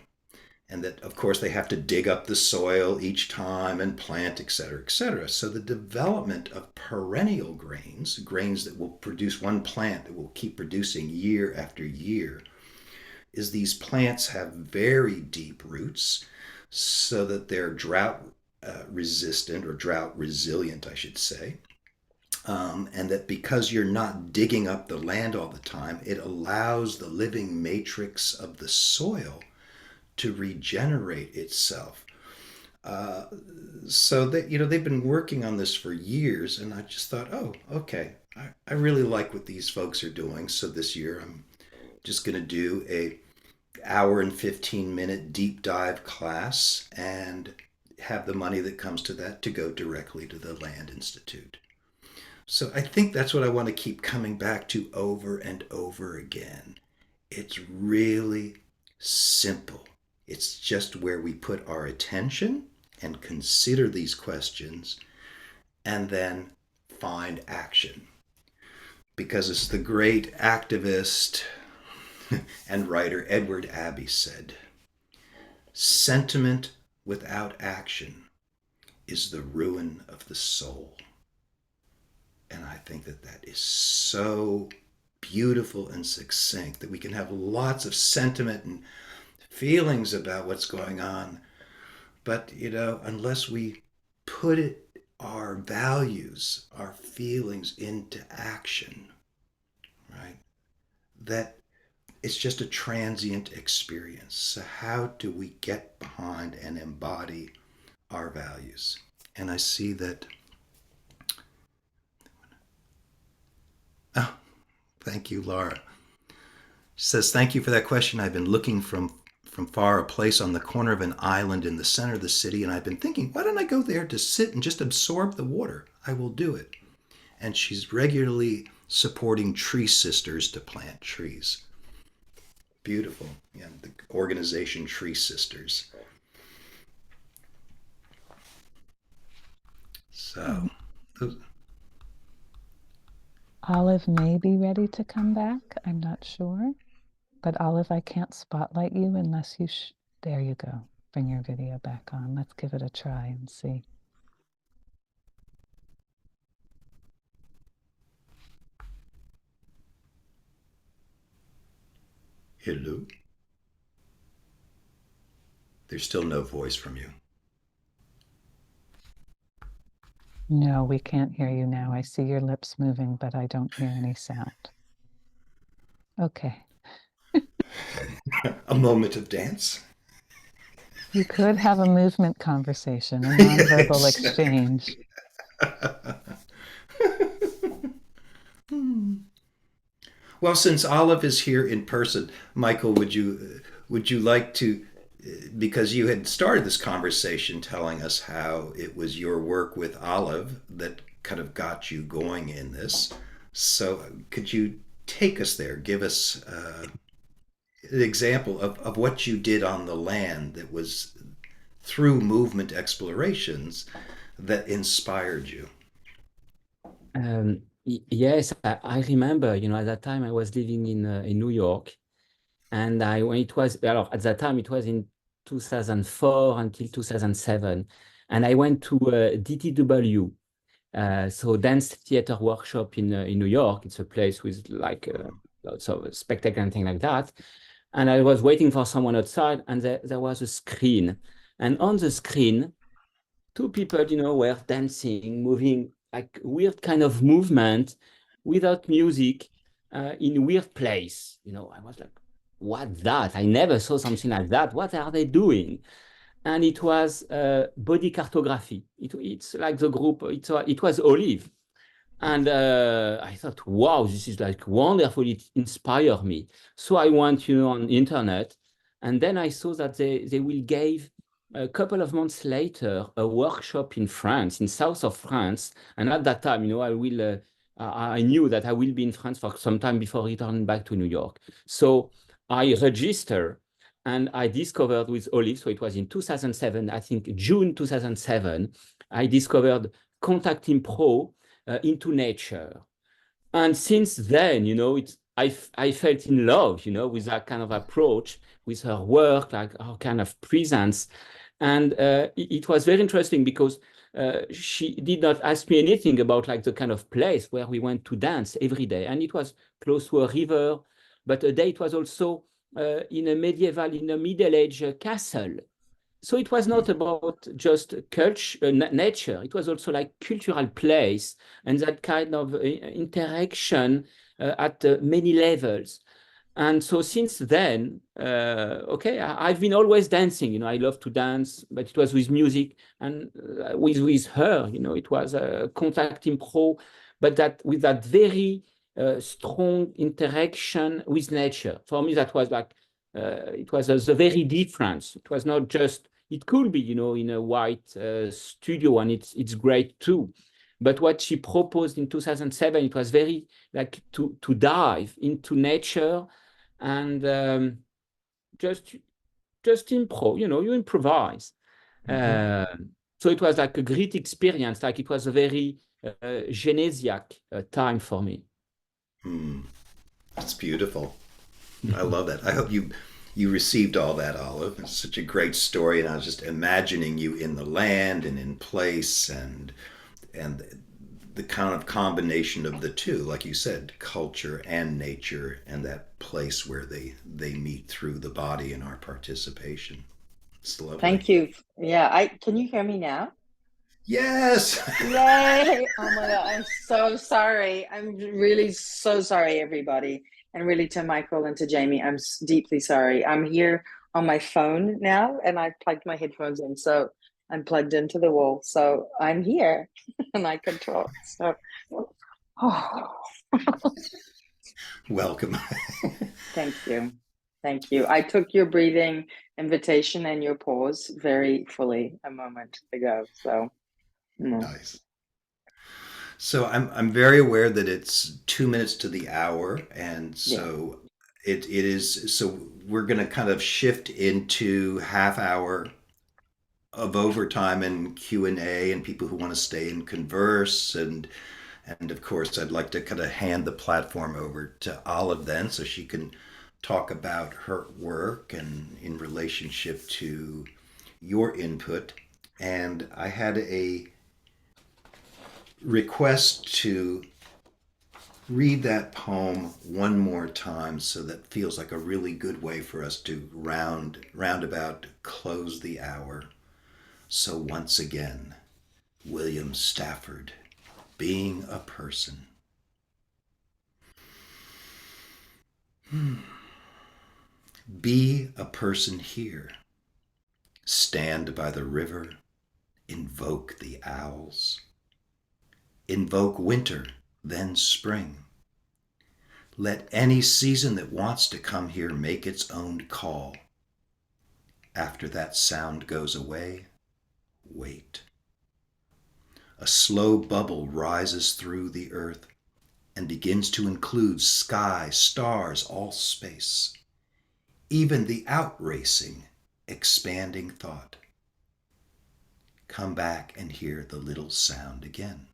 Speaker 2: and that of course they have to dig up the soil each time and plant, etc., etc. So the development of perennial grains, grains that will produce one plant that will keep producing year after year, is these plants have very deep roots so that they're drought resistant, or drought resilient, I should say. And that because you're not digging up the land all the time, it allows the living matrix of the soil to regenerate itself. Uh, so that, they've been working on this for years, and I just thought, oh, okay, I really like what these folks are doing. So this year I'm just going to do a hour and 15-minute deep dive class and have the money that comes to that to go directly to the Land Institute. So I think that's what I want to keep coming back to over and over again. It's really simple. It's just where we put our attention and consider these questions and then find action. Because as the great activist and writer Edward Abbey said, sentiment without action is the ruin of the soul. And I think that that is so beautiful and succinct, that we can have lots of sentiment and feelings about what's going on, but unless we put our values, our feelings into action, right, that it's just a transient experience. So how do we get behind and embody our values? And I see that. Oh, thank you, Laura. She says, thank you for that question. I've been looking from far, a place on the corner of an island in the center of the city, and I've been thinking, why don't I go there to sit and just absorb the water? I will do it. And she's regularly supporting Tree Sisters to plant trees. Beautiful. Yeah, the organization Tree Sisters. So,
Speaker 1: Olive may be ready to come back. I'm not sure. But Olive, I can't spotlight you unless you there you go. Bring your video back on. Let's give it a try and see.
Speaker 2: hello. There's still no voice from you.
Speaker 1: No, we can't hear you now. I see your lips moving, but I don't hear any sound. Okay.
Speaker 2: A moment of dance.
Speaker 1: You could have a movement conversation, a nonverbal exchange.
Speaker 2: Well, since Olive is here in person, Michael, would you like to, because you had started this conversation telling us how it was your work with Olive that kind of got you going in this. So could you take us there? Give us an example of what you did on the land that was through movement explorations that inspired you.
Speaker 3: Yes, I remember, at that time I was living in New York, and when it was, well, at that time it was in 2004 until 2007, and I went to DTW, so Dance Theater Workshop in New York. It's a place with like lots of spectacle and things like that. And I was waiting for someone outside, and there was a screen, and on the screen, two people, were dancing, moving like weird kind of movement without music in weird place. I was like, what's that? I never saw something like that. What are they doing? And it was body cartography. It's like the group, it was Olive. And I thought, wow, this is like wonderful. It inspired me. So I went, on the internet, and then I saw that they will give a couple of months later, a workshop in France, in south of France. And at that time, I knew that I will be in France for some time before returning back to New York. So I registered and I discovered with Olive, so it was in 2007, I think June 2007, I discovered Contacting Pro into nature. And since then, I felt in love, with that kind of approach, with her work, like her kind of presence. And it was very interesting because she did not ask me anything about like the kind of place where we went to dance every day. And it was close to a river, but a day it was also in a Middle Age castle. So it was not about just culture, nature. It was also like cultural place and that kind of interaction at many levels. And so since then, I've been always dancing. I love to dance, but it was with music and with her. It was a Contacting Pro, but that with that very strong interaction with nature. For me, that was like it was a very difference. It was not just. It could be, in a white studio, and it's great too. But what she proposed in 2007, it was very like to dive into nature and just improv. You improvise. So it was like a great experience. Like it was a very genesiac time for me.
Speaker 2: That's beautiful. I love that. I hope you received all that, Olive. It's such a great story, and I was just imagining you in the land and in place, and the kind of combination of the two, like you said, culture and nature, and that place where they meet through the body and our participation. It's lovely.
Speaker 5: Thank you. Yeah, can you hear me now?
Speaker 2: Yes.
Speaker 5: Yay! Oh my God, I'm so sorry. I'm really so sorry, everybody. And really to Michael and to Jamie, I'm deeply sorry. I'm here on my phone now and I plugged my headphones in. So I'm plugged into the wall. So I'm here and I can talk. So,
Speaker 2: Welcome.
Speaker 5: Thank you. Thank you. I took your breathing invitation and your pause very fully a moment ago. So
Speaker 2: nice. So I'm very aware that it's 2 minutes to the hour, and so it is. So we're going to kind of shift into half hour of overtime and Q&A, and people who want to stay and converse, and of course I'd like to kind of hand the platform over to Olive then, so she can talk about her work and in relationship to your input. And I had a request to read that poem one more time, so that feels like a really good way for us to roundabout close the hour. So once again, William Stafford, Being a Person. Be a person here. Stand by the river. Invoke the owls. Invoke winter, then spring. Let any season that wants to come here make its own call. After that sound goes away, wait. A slow bubble rises through the earth and begins to include sky, stars, all space, even the outracing, expanding thought. Come back and hear the little sound again.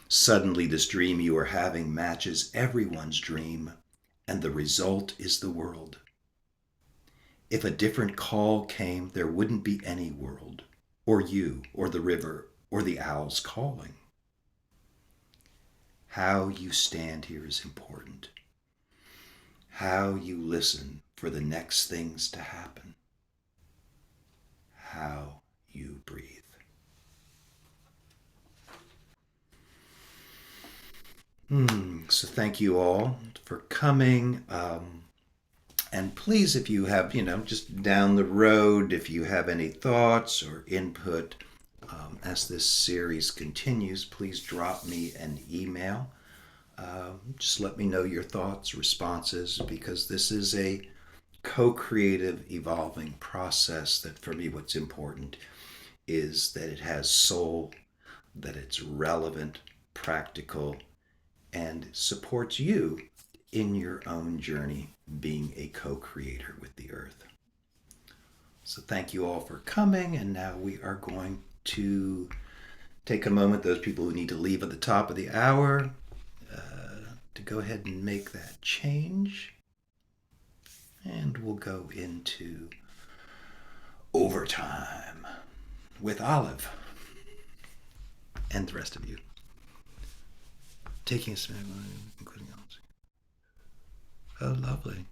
Speaker 2: Suddenly, this dream you are having matches everyone's dream, and the result is the world. If a different call came, there wouldn't be any world, or you, or the river, or the owls calling. How you stand here is important. How you listen for the next things to happen. How you breathe. So thank you all for coming. And please, if you have, just down the road, if you have any thoughts or input as this series continues, please drop me an email. Just let me know your thoughts, responses, because this is a co-creative, evolving process that for me what's important is that it has soul, that it's relevant, practical, and supports you in your own journey being a co-creator with the earth. So thank you all for coming, and now we are going to take a moment, those people who need to leave at the top of the hour, to go ahead and make that change. And we'll go into overtime with Olive and the rest of you. Taking a minute, including Olive. Oh, lovely.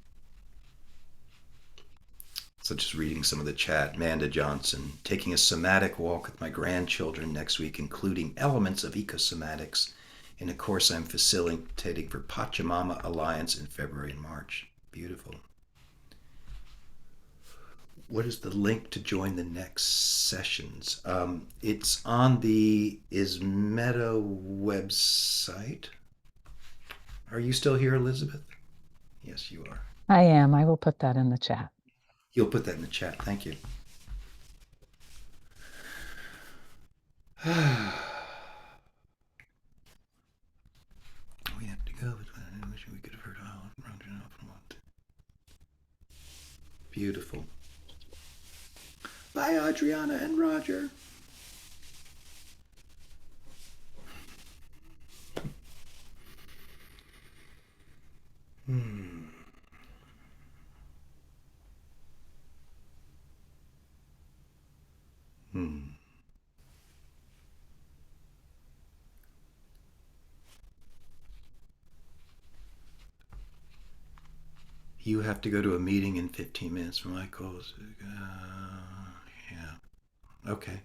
Speaker 2: So just reading some of the chat. Manda Johnson, taking a somatic walk with my grandchildren next week, including elements of ecosomatics in a course I'm facilitating for Pachamama Alliance in February and March. Beautiful. What is the link to join the next sessions? It's on the Ismedo website. Are you still here, Elizabeth? Yes, you are.
Speaker 1: I am. I will put that in the chat.
Speaker 2: You'll put that in the chat. Thank you. We have to go. I wish we could have heard how. Beautiful. Bye, Adriana and Roger. You have to go to a meeting in 15 minutes for Michael. Yeah. Okay.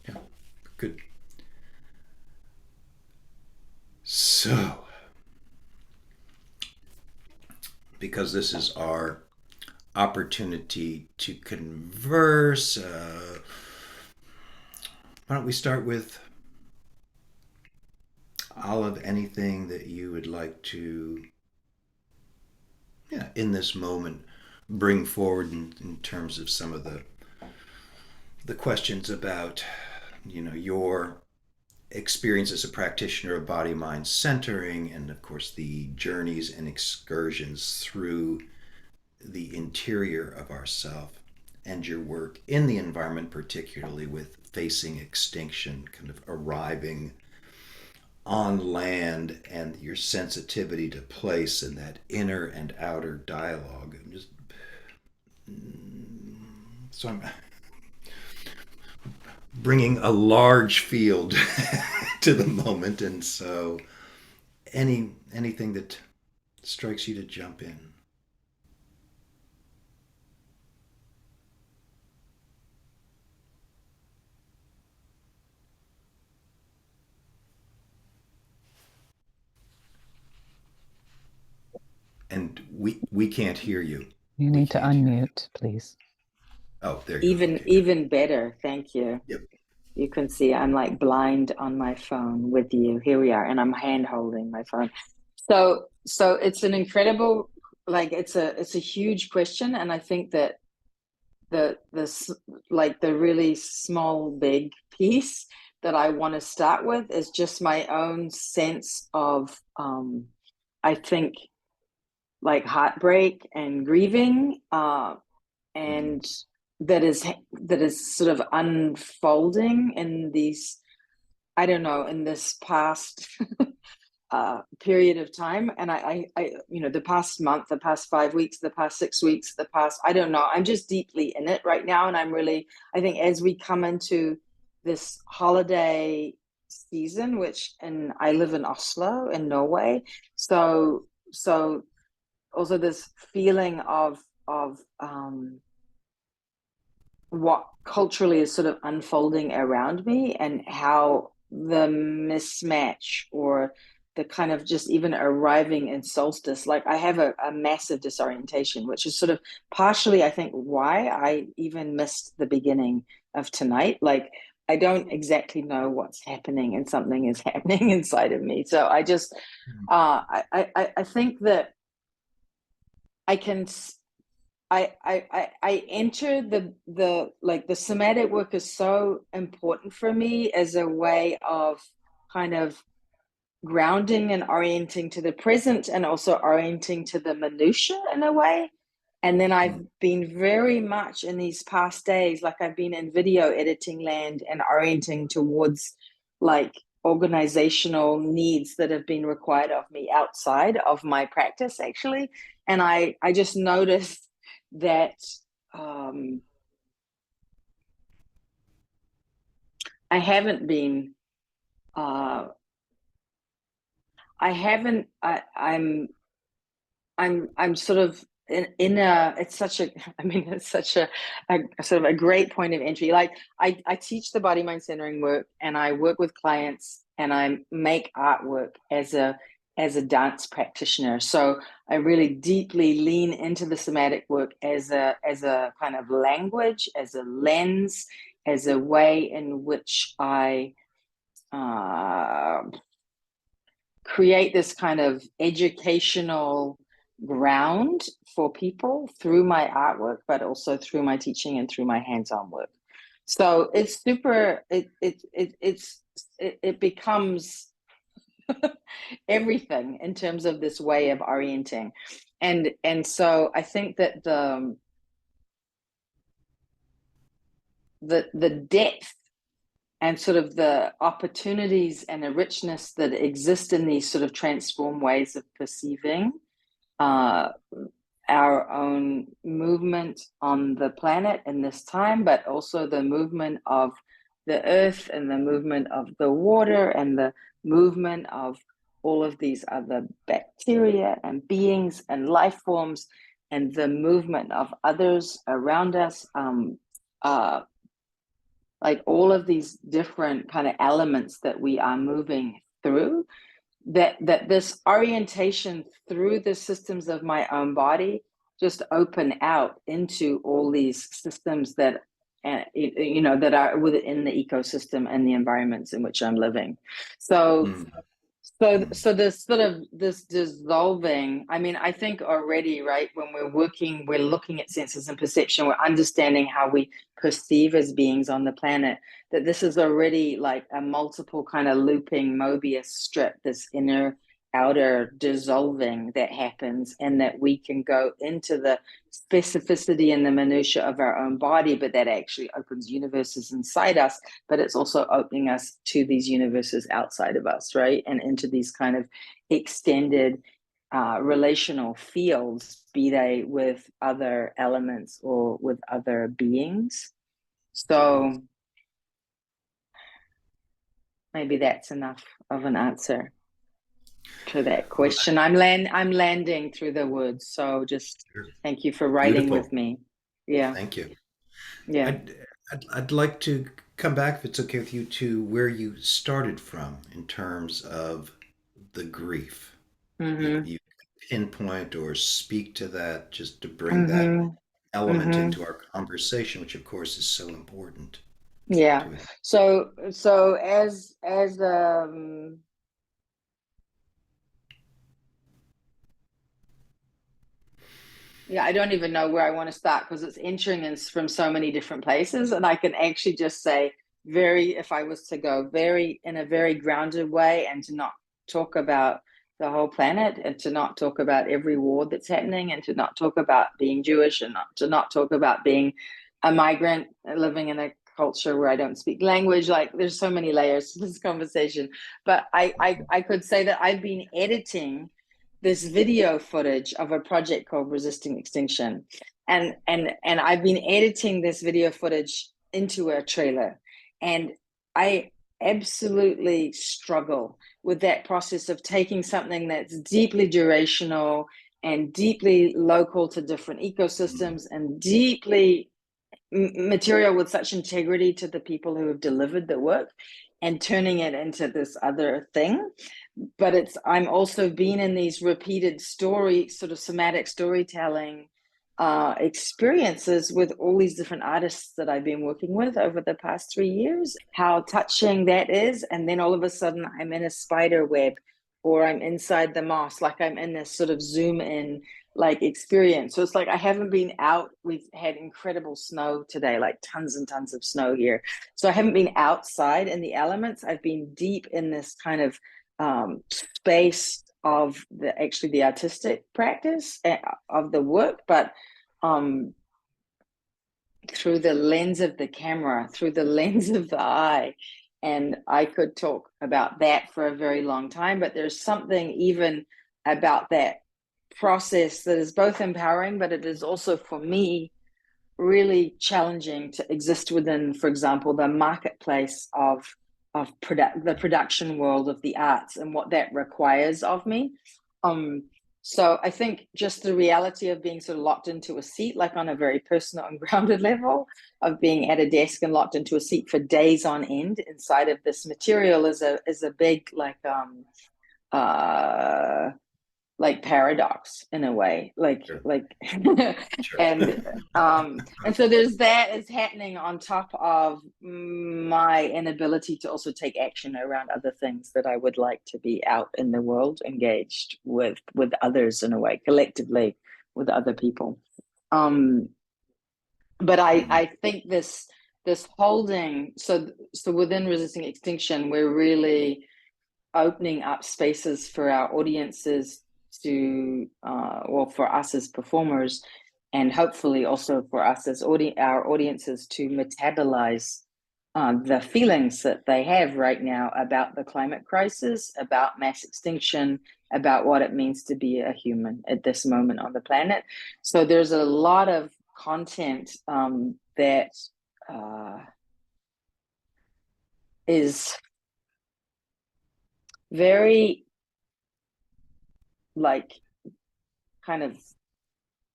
Speaker 2: Yeah. Good. So, because this is our opportunity to converse, why don't we start with Olive, anything that you would like to, in this moment, bring forward in terms of some of the questions about, your experience as a practitioner of body-mind centering, and of course the journeys and excursions through the interior of ourself, and your work in the environment, particularly with facing extinction, kind of arriving on land, and your sensitivity to place and that inner and outer dialogue. I'm bringing a large field to the moment, and so anything that strikes you to jump in. And we can't hear you.
Speaker 1: You need to unmute, please.
Speaker 2: Oh, there you go. Okay.
Speaker 5: Even better. Thank you.
Speaker 2: Yep.
Speaker 5: You can see I'm like blind on my phone with you. Here we are, and I'm hand holding my phone. So it's an incredible, like it's a huge question, and I think that the really small big piece that I want to start with is just my own sense of I think like heartbreak and grieving, and that is sort of unfolding in these, I don't know, in this past period of time. And I the past month, the past 5 weeks, the past 6 weeks, the past, I don't know, I'm just deeply in it right now. And I think as we come into this holiday season, and I live in Oslo in Norway. So also this feeling of what culturally is sort of unfolding around me, and how the mismatch or the kind of just even arriving in solstice, like I have a massive disorientation, which is sort of partially, I think, why I even missed the beginning of tonight. Like I don't exactly know what's happening, and something is happening inside of me. So I just I think that I enter the somatic work is so important for me as a way of kind of grounding and orienting to the present, and also orienting to the minutia in a way. And then I've been very much in these past days, like I've been in video editing land and orienting towards like organizational needs that have been required of me outside of my practice, actually. And I just noticed that I haven't been I'm sort of in a, it's such a, I mean, it's such a sort of a great point of entry. Like I teach the body mind centering work, and I work with clients, and I make artwork as a dance practitioner. So I really deeply lean into the somatic work as a kind of language, as a lens, as a way in which I create this kind of educational ground for people through my artwork, but also through my teaching and through my hands-on work. So it's super, it becomes everything in terms of this way of orienting. And so I think that the depth and sort of the opportunities and the richness that exist in these sort of transformed ways of perceiving our own movement on the planet in this time, but also the movement of the earth and the movement of the water and the movement of all of these other bacteria and beings and life forms, and the movement of others around us, like all of these different kind of elements that we are moving through, that this orientation through the systems of my own body just open out into all these systems that you know, that are within the ecosystem and the environments in which I'm living. So so this sort of this dissolving, I mean, I think already, right, when we're working, we're looking at senses and perception, we're understanding how we perceive as beings on the planet, that this is already like a multiple kind of looping Mobius strip, this inner outer dissolving that happens, and that we can go into the specificity and the minutia of our own body, but that actually opens universes inside us, but it's also opening us to these universes outside of us, right? And into these kind of extended relational fields, be they with other elements or with other beings. So maybe that's enough of an answer to that question. I'm landing through the woods, so just thank you for writing with me. Yeah,
Speaker 2: thank you.
Speaker 5: Yeah,
Speaker 2: I'd like to come back, if it's okay with you, to where you started from in terms of the grief. You pinpoint or speak to that, just to bring that element into our conversation, which of course is so important.
Speaker 5: Yeah.
Speaker 2: To it.
Speaker 5: So as yeah, I don't even know where I want to start, because it's entering in from so many different places, and I can actually just say if I was to go in a very grounded way, and to not talk about the whole planet, and to not talk about every war that's happening, and to not talk about being Jewish, and to not talk about being a migrant living in a culture where I don't speak language. Like, there's so many layers to this conversation. But I could say that I've been editing this video footage of a project called Resisting Extinction. And I've been editing this video footage into a trailer. And I absolutely struggle with that process of taking something that's deeply durational and deeply local to different ecosystems and deeply material with such integrity to the people who have delivered the work, and turning it into this other thing. But I'm also been in these repeated sort of somatic storytelling experiences with all these different artists that I've been working with over the past 3 years, how touching that is. And then all of a sudden I'm in a spider web or I'm inside the mosque, like I'm in this sort of zoom in like experience. So it's like I haven't been out. We've had incredible snow today, like tons and tons of snow here. So I haven't been outside in the elements. I've been deep in this kind of space of the artistic practice of the work, but through the lens of the camera, through the lens of the eye. And I could talk about that for a very long time, but there's something even about that process that is both empowering, but it is also, for me, really challenging to exist within, for example, the marketplace of the production world of the arts and what that requires of me. So I think just the reality of being sort of locked into a seat, like on a very personal and grounded level, of being at a desk and locked into a seat for days on end inside of this material is a big like paradox in a way,
Speaker 2: Sure. Sure.
Speaker 5: and so there's that is happening on top of my inability to also take action around other things that I would like to be out in the world, engaged with others in a way, collectively with other people. But I think this holding, so within Resisting Extinction, we're really opening up spaces for our audiences to for us as performers, and hopefully also for us as our audiences to metabolize the feelings that they have right now about the climate crisis, about mass extinction, about what it means to be a human at this moment on the planet. So there's a lot of content that is very like kind of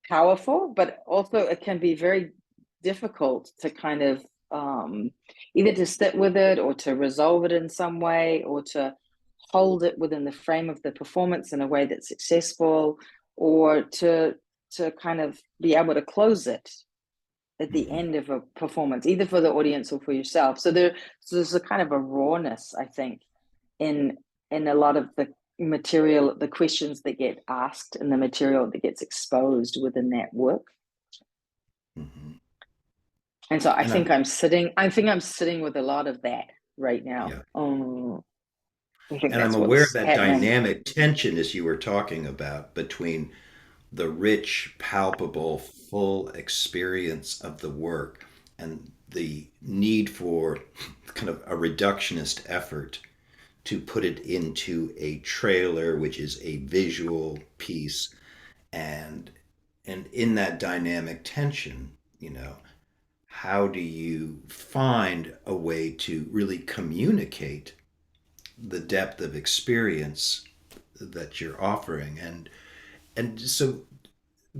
Speaker 5: powerful, but also it can be very difficult to kind of either to sit with it or to resolve it in some way, or to hold it within the frame of the performance in a way that's successful, or to kind of be able to close it at the end of a performance, either for the audience or for yourself. So there's a kind of a rawness, I think, in a lot of the material, the questions that get asked and the material that gets exposed within that work.
Speaker 2: Mm-hmm.
Speaker 5: And so I think I'm sitting with a lot of that right now.
Speaker 2: Yeah.
Speaker 5: And
Speaker 2: I'm aware of that dynamic tension, as you were talking about, between the rich, palpable, full experience of the work and the need for kind of a reductionist effort to put it into a trailer, which is a visual piece. And in that dynamic tension, how do you find a way to really communicate the depth of experience that you're offering? And so,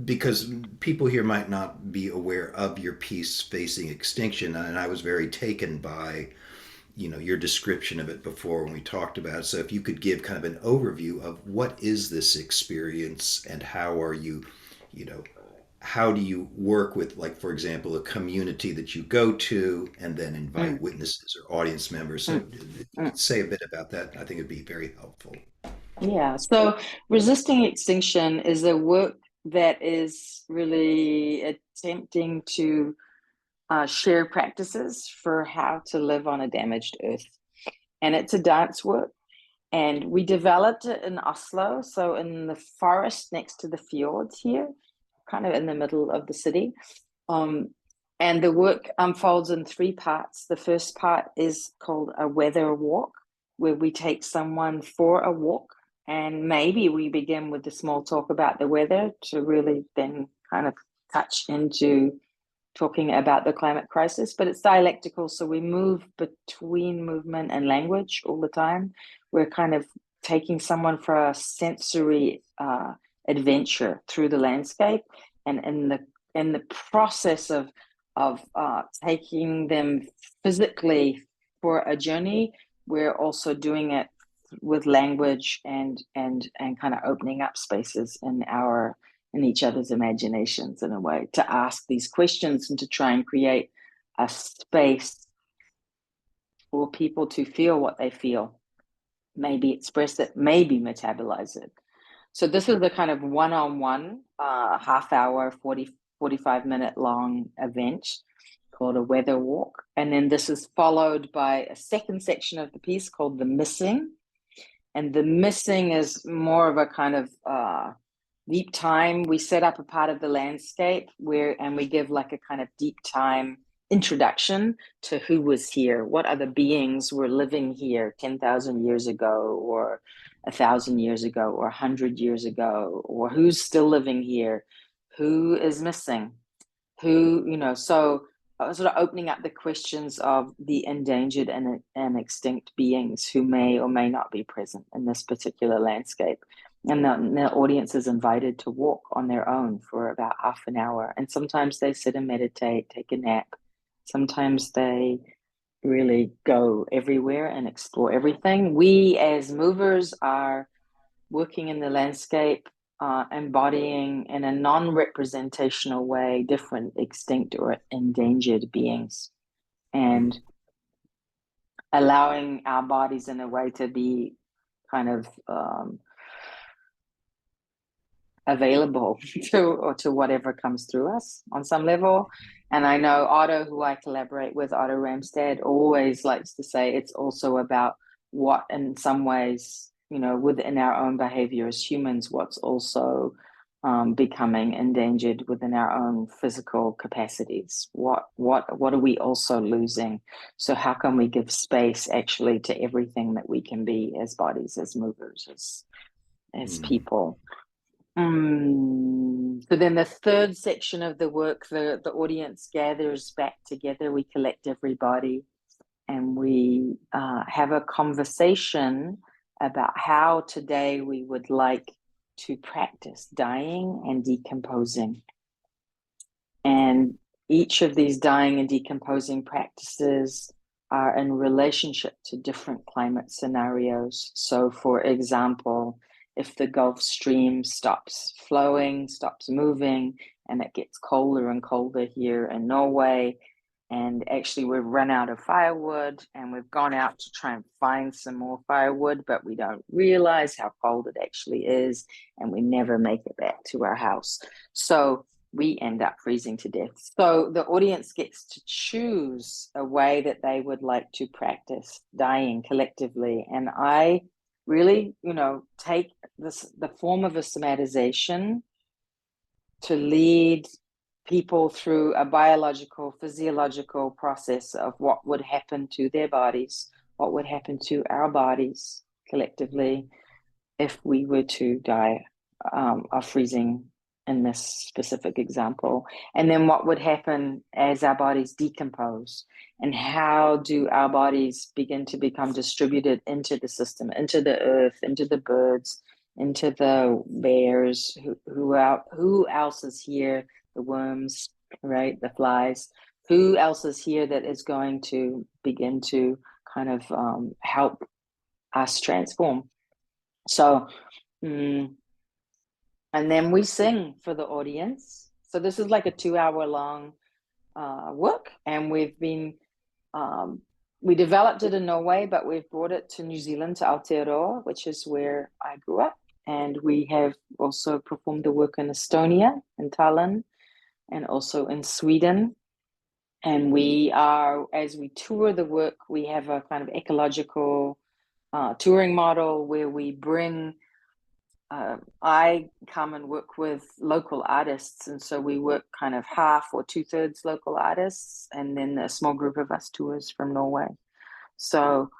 Speaker 2: because people here might not be aware of your piece Facing Extinction, and I was very taken by your description of it before when we talked about it. So if you could give kind of an overview of what is this experience, and how are you, how do you work with, like, for example, a community that you go to and then invite witnesses or audience members? So say a bit about that. I think it'd be very helpful.
Speaker 5: Yeah. So Resisting Extinction is a work that is really attempting to share practices for how to live on a damaged earth. And it's a dance work. And we developed it in Oslo, so in the forest next to the fjords here, kind of in the middle of the city. And the work unfolds in 3 parts. The first part is called a weather walk, where we take someone for a walk. And maybe we begin with the small talk about the weather to really then kind of touch into talking about the climate crisis. But it's dialectical, so we move between movement and language all the time. We're kind of taking someone for a sensory adventure through the landscape, and in the process of taking them physically for a journey, we're also doing it with language and kind of opening up spaces in each other's imaginations in a way to ask these questions and to try and create a space for people to feel what they feel maybe express it, maybe metabolize it. So this is the kind of one-on-one, half hour, 45-minute long event called a weather walk. And then this is followed by a second section of the piece called the missing. And the missing is more of a kind of deep time. We set up a part of the landscape and we give like a kind of deep time introduction to who was here, what other beings were living here 10,000 years ago, or 1,000 years ago, or 100 years ago, or who's still living here, who is missing, who, so sort of opening up the questions of the endangered and extinct beings who may or may not be present in this particular landscape. And the audience is invited to walk on their own for about half an hour. And sometimes they sit and meditate, take a nap. Sometimes they really go everywhere and explore everything. We as movers are working in the landscape, embodying in a non-representational way different extinct or endangered beings, and allowing our bodies in a way to be kind of available to whatever comes through us on some level. And I know Otto, who I collaborate with, Otto Ramstad, always likes to say it's also about what, in some ways, within our own behavior as humans, what's also becoming endangered within our own physical capacities. What are we also losing? So how can we give space actually to everything that we can be as bodies, as movers, as people? So then the third section of the work, the audience gathers back together. We collect everybody and we have a conversation about how today we would like to practice dying and decomposing. And each of these dying and decomposing practices are in relationship to different climate scenarios. So for example, if the Gulf Stream stops flowing, stops moving, and it gets colder and colder here in Norway, and actually we've run out of firewood and we've gone out to try and find some more firewood, but we don't realize how cold it actually is, and we never make it back to our house. So we end up freezing to death. So the audience gets to choose a way that they would like to practice dying collectively. And I really, take the form of a somatization to lead people through a biological, physiological process of what would happen to their bodies, what would happen to our bodies collectively if we were to die of freezing in this specific example. And then what would happen as our bodies decompose, and how do our bodies begin to become distributed into the system, into the earth, into the birds, into the bears, who else is here, the worms, right, the flies, who else is here that is going to begin to kind of help us transform. So and then we sing for the audience. So this is like a 2-hour long work, and we've been we developed it in Norway, but we've brought it to New Zealand, to Aotearoa, which is where I grew up. And we have also performed the work in Estonia, in Tallinn, and also in Sweden. And we are, as we tour the work, we have a kind of ecological touring model where we bring, I come and work with local artists. And so we work kind of half or 2/3 local artists, and then a small group of us tours from Norway. So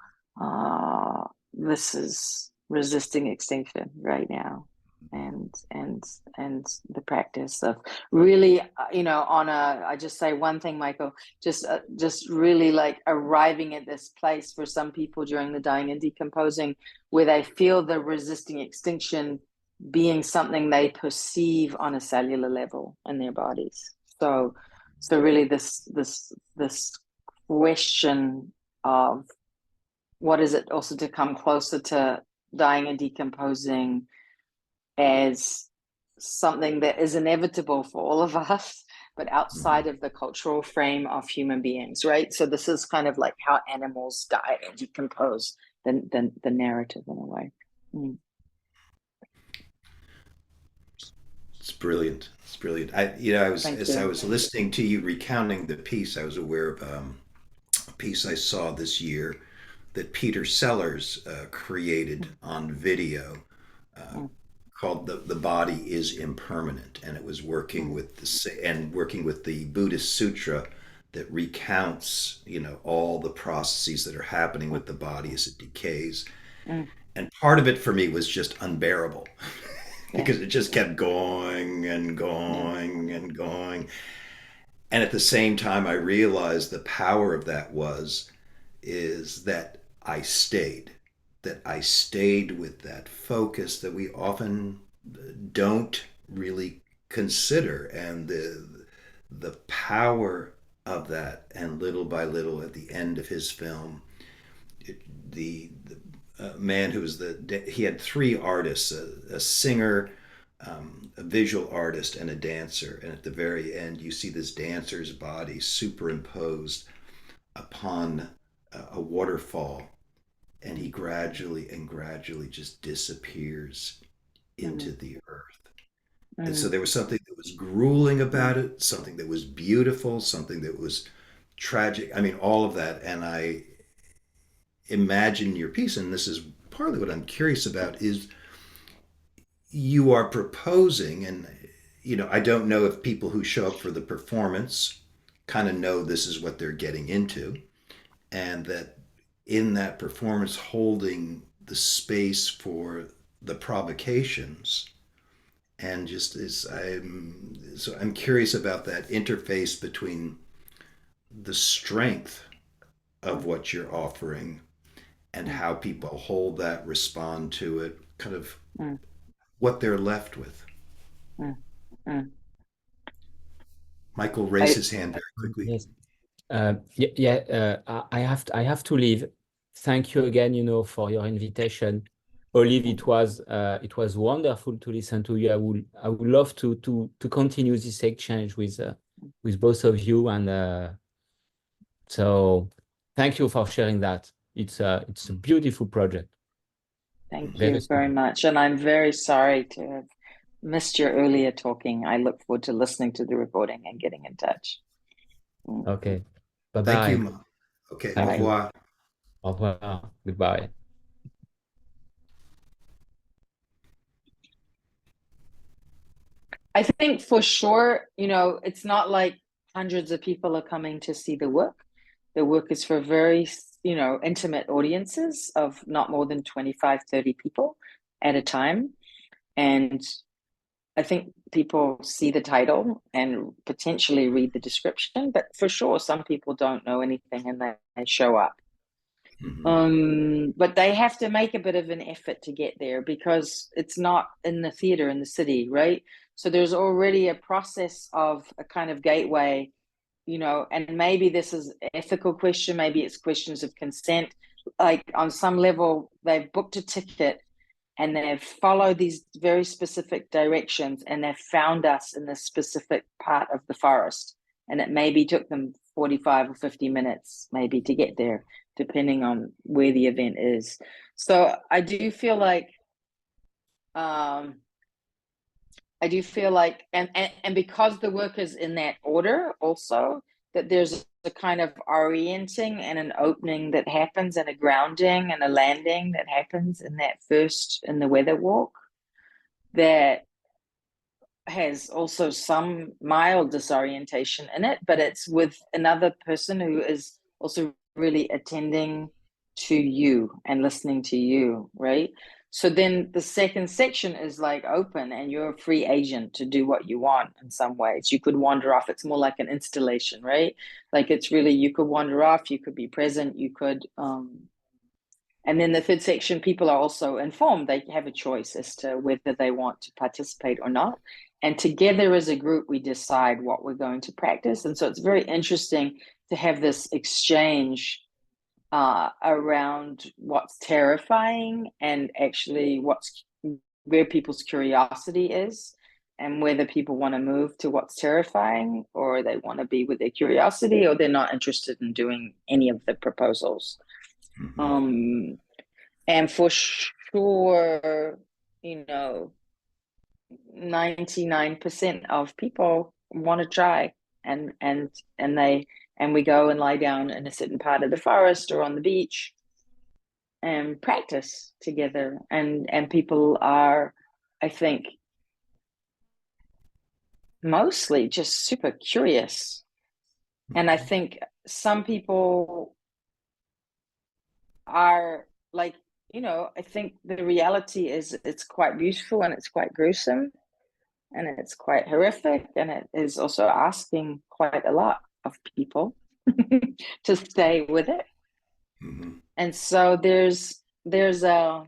Speaker 5: this is resisting extinction right now, and the practice of really, I just say one thing, Michael, just really like arriving at this place for some people during the dying and decomposing, where they feel the resisting extinction being something they perceive on a cellular level in their bodies. So really this question of what is it also to come closer to dying and decomposing as something that is inevitable for all of us, but outside of the cultural frame of human beings, right? So this is kind of like how animals die and decompose. the narrative in a way.
Speaker 2: It's brilliant. It's brilliant. I was
Speaker 5: Thank
Speaker 2: as I
Speaker 5: you.
Speaker 2: was listening to you recounting the piece, I was aware of a piece I saw this year that Peter Sellers created on video uh, called "The Body Is Impermanent," and it was working with working with the Buddhist sutra that recounts, all the processes that are happening with the body as it decays.
Speaker 5: Mm.
Speaker 2: And part of it for me was just unbearable
Speaker 5: Yeah.
Speaker 2: because it just kept going and going and going. And at the same time, I realized the power of that is that that I stayed with that focus that we often don't really consider, and the power of that. And little by little, at the end of his film, the man who was he had three artists, a singer, a visual artist, and a dancer. And at the very end, you see this dancer's body superimposed upon a waterfall, and he gradually and gradually just disappears into the earth. And so there was something that was grueling about it, something that was beautiful, something that was tragic. I mean, all of that. And I imagine your piece, and this is partly what I'm curious about, is you are proposing, and I don't know if people who show up for the performance kind of know this is what they're getting into, and that in that performance, holding the space for the provocations, and just as I'm curious about that interface between the strength of what you're offering and how people hold that, respond to it, kind of what they're left with. Michael raised his hand very quickly.
Speaker 3: Yes. I have to leave. Thank you again, for your invitation. Olive, it was wonderful to listen to you. I would love to continue this exchange with both of you, and so thank you for sharing that. It's a beautiful project.
Speaker 5: Thank you very much, and I'm very sorry to have missed your earlier talking. I look forward to listening to the recording and getting in touch.
Speaker 3: Okay, bye-bye.
Speaker 2: Thank you, Ma. Okay, au revoir.
Speaker 3: Au revoir. Goodbye.
Speaker 5: I think for sure, it's not like hundreds of people are coming to see the work. The work is for very, intimate audiences of not more than 25, 30 people at a time. And I think people see the title and potentially read the description, but for sure, some people don't know anything and they show up. But they have to make a bit of an effort to get there because it's not in the theater in the city, right? So there's already a process of a kind of gateway, and maybe this is an ethical question, maybe it's questions of consent. Like on some level, they've booked a ticket and they've followed these very specific directions and they've found us in this specific part of the forest. And it maybe took them 45 or 50 minutes maybe to get there, depending on where the event is. So I do feel like, and because the work is in that order also, that there's a kind of orienting and an opening that happens and a grounding and a landing that happens in the weather walk that has also some mild disorientation in it, but it's with another person who is also really attending to you and listening to you, right? So then the second section is like open and you're a free agent to do what you want in some ways. You could wander off. It's more like an installation, right? Like it's really, you could wander off, you could be present, you could, and then the third section, people are also informed. They have a choice as to whether they want to participate or not. And together as a group, we decide what we're going to practice. And so it's very interesting to have this exchange around what's terrifying and actually where people's curiosity is and whether people want to move to what's terrifying or they want to be with their curiosity or they're not interested in doing any of the proposals. And for sure, 99% of people want to try, and we go and lie down in a certain part of the forest or on the beach and practice together. And people are, I think, mostly just super curious. And I think some people are like, I think the reality is it's quite beautiful and it's quite gruesome and it's quite horrific, and it is also asking quite a lot of people to stay with it.
Speaker 2: Mm-hmm.
Speaker 5: And so there's a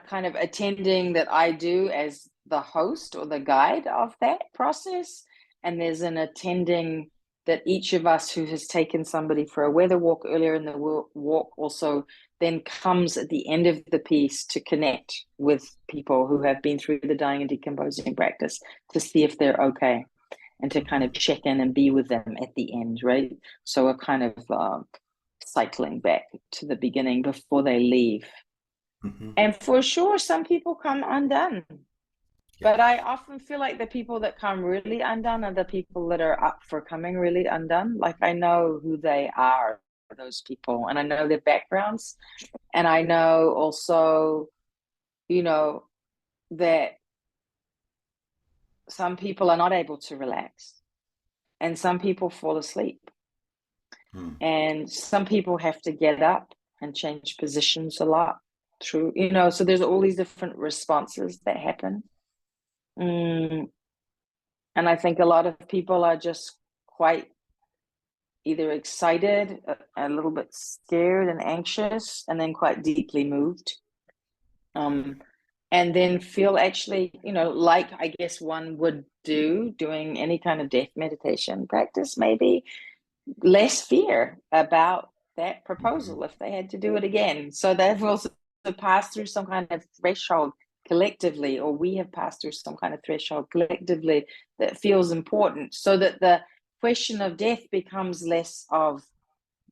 Speaker 5: kind of attending that I do as the host or the guide of that process, and there's an attending that each of us who has taken somebody for a weather walk earlier in the walk also then comes at the end of the piece to connect with people who have been through the dying and decomposing practice to see if they're okay, and to kind of check in and be with them at the end, right? So a kind of cycling back to the beginning before they leave.
Speaker 2: Mm-hmm.
Speaker 5: And for sure, some people come undone. But I often feel like the people that come really undone are the people that are up for coming really undone. Like, I know who they are, those people, and I know their backgrounds. And I know also, that some people are not able to relax, and some people fall asleep. And some people have to get up and change positions a lot through, so there's all these different responses that happen. And I think a lot of people are just quite either excited, a little bit scared and anxious, and then quite deeply moved. And then feel actually, like I guess one would do doing any kind of death meditation practice, maybe less fear about that proposal if they had to do it again. So they've also passed through some kind of threshold collectively, or we have passed through some kind of threshold collectively that feels important, so that the question of death becomes less of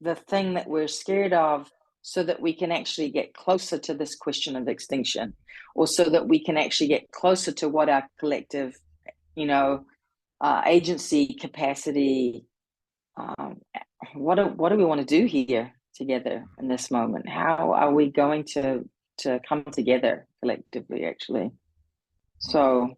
Speaker 5: the thing that we're scared of, so that we can actually get closer to this question of extinction, or so that we can actually get closer to what our collective, agency, capacity, what do we want to do here together in this moment? How are we going to come together collectively, actually? So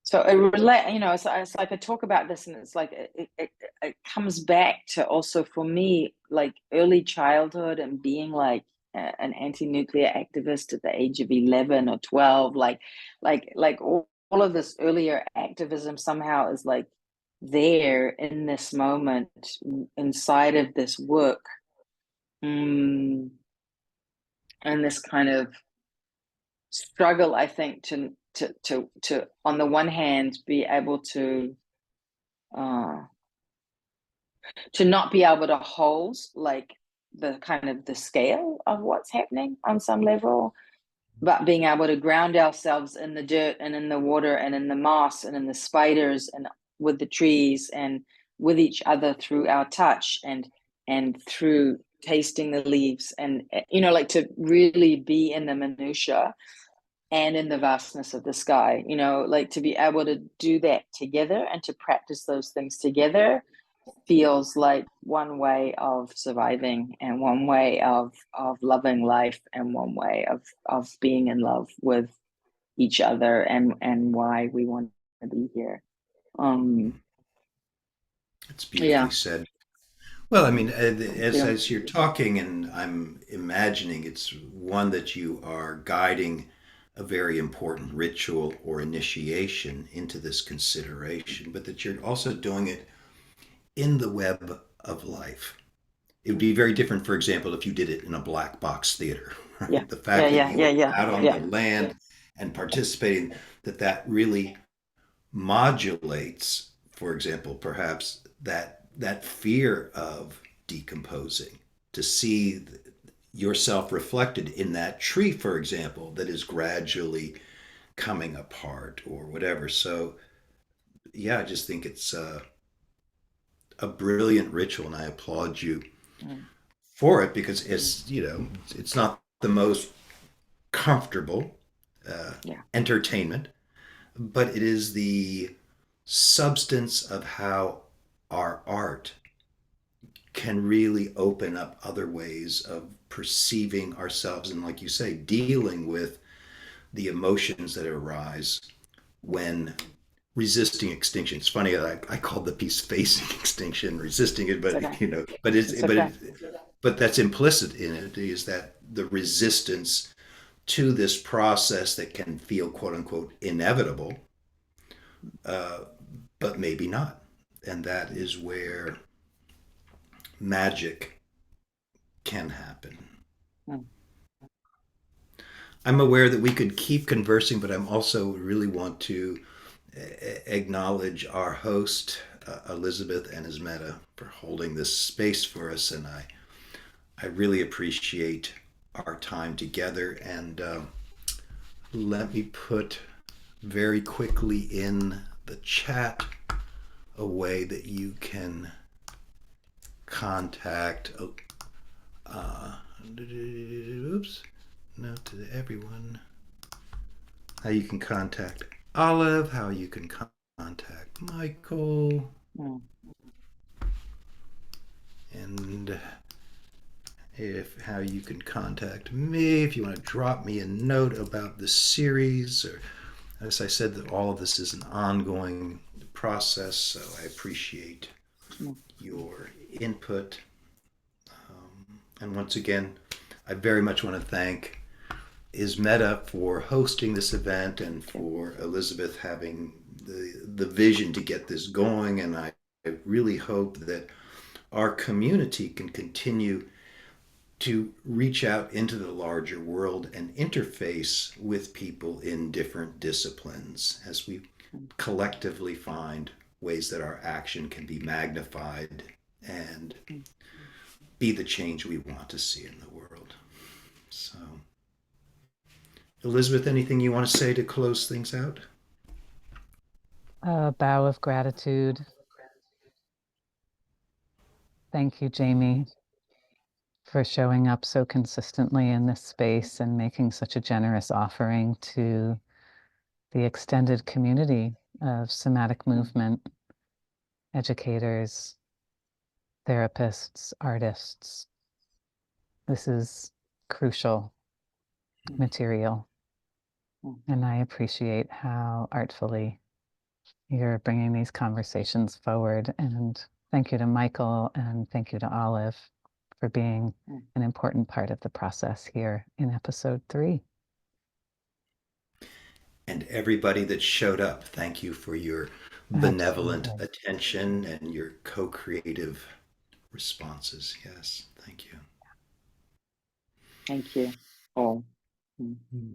Speaker 5: it's like I talk about this, and it's like it comes back to also for me, like early childhood and being like an anti-nuclear activist at the age of 11 or 12, like all of this earlier activism somehow is like there in this moment inside of this work, and this kind of struggle, I think, to on the one hand be able to not be able to hold like the kind of the scale of what's happening on some level, but being able to ground ourselves in the dirt and in the water and in the moss and in the spiders and with the trees and with each other through our touch and through tasting the leaves, and like to really be in the minutia and in the vastness of the sky, like to be able to do that together and to practice those things together feels like one way of surviving, and one way of loving life, and one way of being in love with each other, and why we want to be here.
Speaker 2: It's beautifully said. Well, I mean, as you're talking, and I'm imagining it's one that you are guiding a very important ritual or initiation into this consideration, but that you're also doing it in the web of life. It would be very different, for example, if you did it in a black box theater. Right?
Speaker 5: Yeah.
Speaker 2: The fact that you were out on the
Speaker 5: Yeah.
Speaker 2: land and participating, that really modulates, for example, perhaps that fear of decomposing, to see yourself reflected in that tree, for example, that is gradually coming apart or whatever. So, yeah, I just think it's a brilliant ritual, and I applaud you for it because it's not the most comfortable
Speaker 5: Yeah.
Speaker 2: entertainment, but it is the substance of how our art can really open up other ways of perceiving ourselves and, like you say, dealing with the emotions that arise when resisting extinction. It's funny that I called the piece "facing extinction," resisting it,
Speaker 5: It's
Speaker 2: but
Speaker 5: okay.
Speaker 2: but
Speaker 5: It's okay.
Speaker 2: but that's implicit in it is that the resistance to this process that can feel "quote unquote" inevitable, uh, but maybe not, and that is where magic can happen.
Speaker 5: Mm.
Speaker 2: I'm aware that we could keep conversing, but I'm also really want to acknowledge our host, Elizabeth and Ismeta, for holding this space for us. And I really appreciate our time together. And let me put very quickly in the chat a way that you can contact. Oops. No, to everyone. How you can contact Olive, how you can contact Michael,
Speaker 5: Mm.
Speaker 2: and if how you can contact me if you want to drop me a note about the series, or as I said, that all of this is an ongoing process, so I appreciate your input. And once again, I very much want to thank Ismeta for hosting this event and for Elizabeth having the vision to get this going. And I really hope that our community can continue to reach out into the larger world and interface with people in different disciplines as we collectively find ways that our action can be magnified and be the change we want to see in the world. So, Elizabeth, anything you want to say to close things out?
Speaker 1: A bow of gratitude. Thank you, Jamie, for showing up so consistently in this space and making such a generous offering to the extended community of somatic movement educators, therapists, artists. This is crucial material, and I appreciate how artfully you're bringing these conversations forward. And thank you to Michael and thank you to Olive for being an important part of the process here in episode 3.
Speaker 2: And everybody that showed up, thank you for your benevolent
Speaker 1: Absolutely.
Speaker 2: attention and your co-creative responses. Yes, thank you.
Speaker 5: Thank you all. Mm.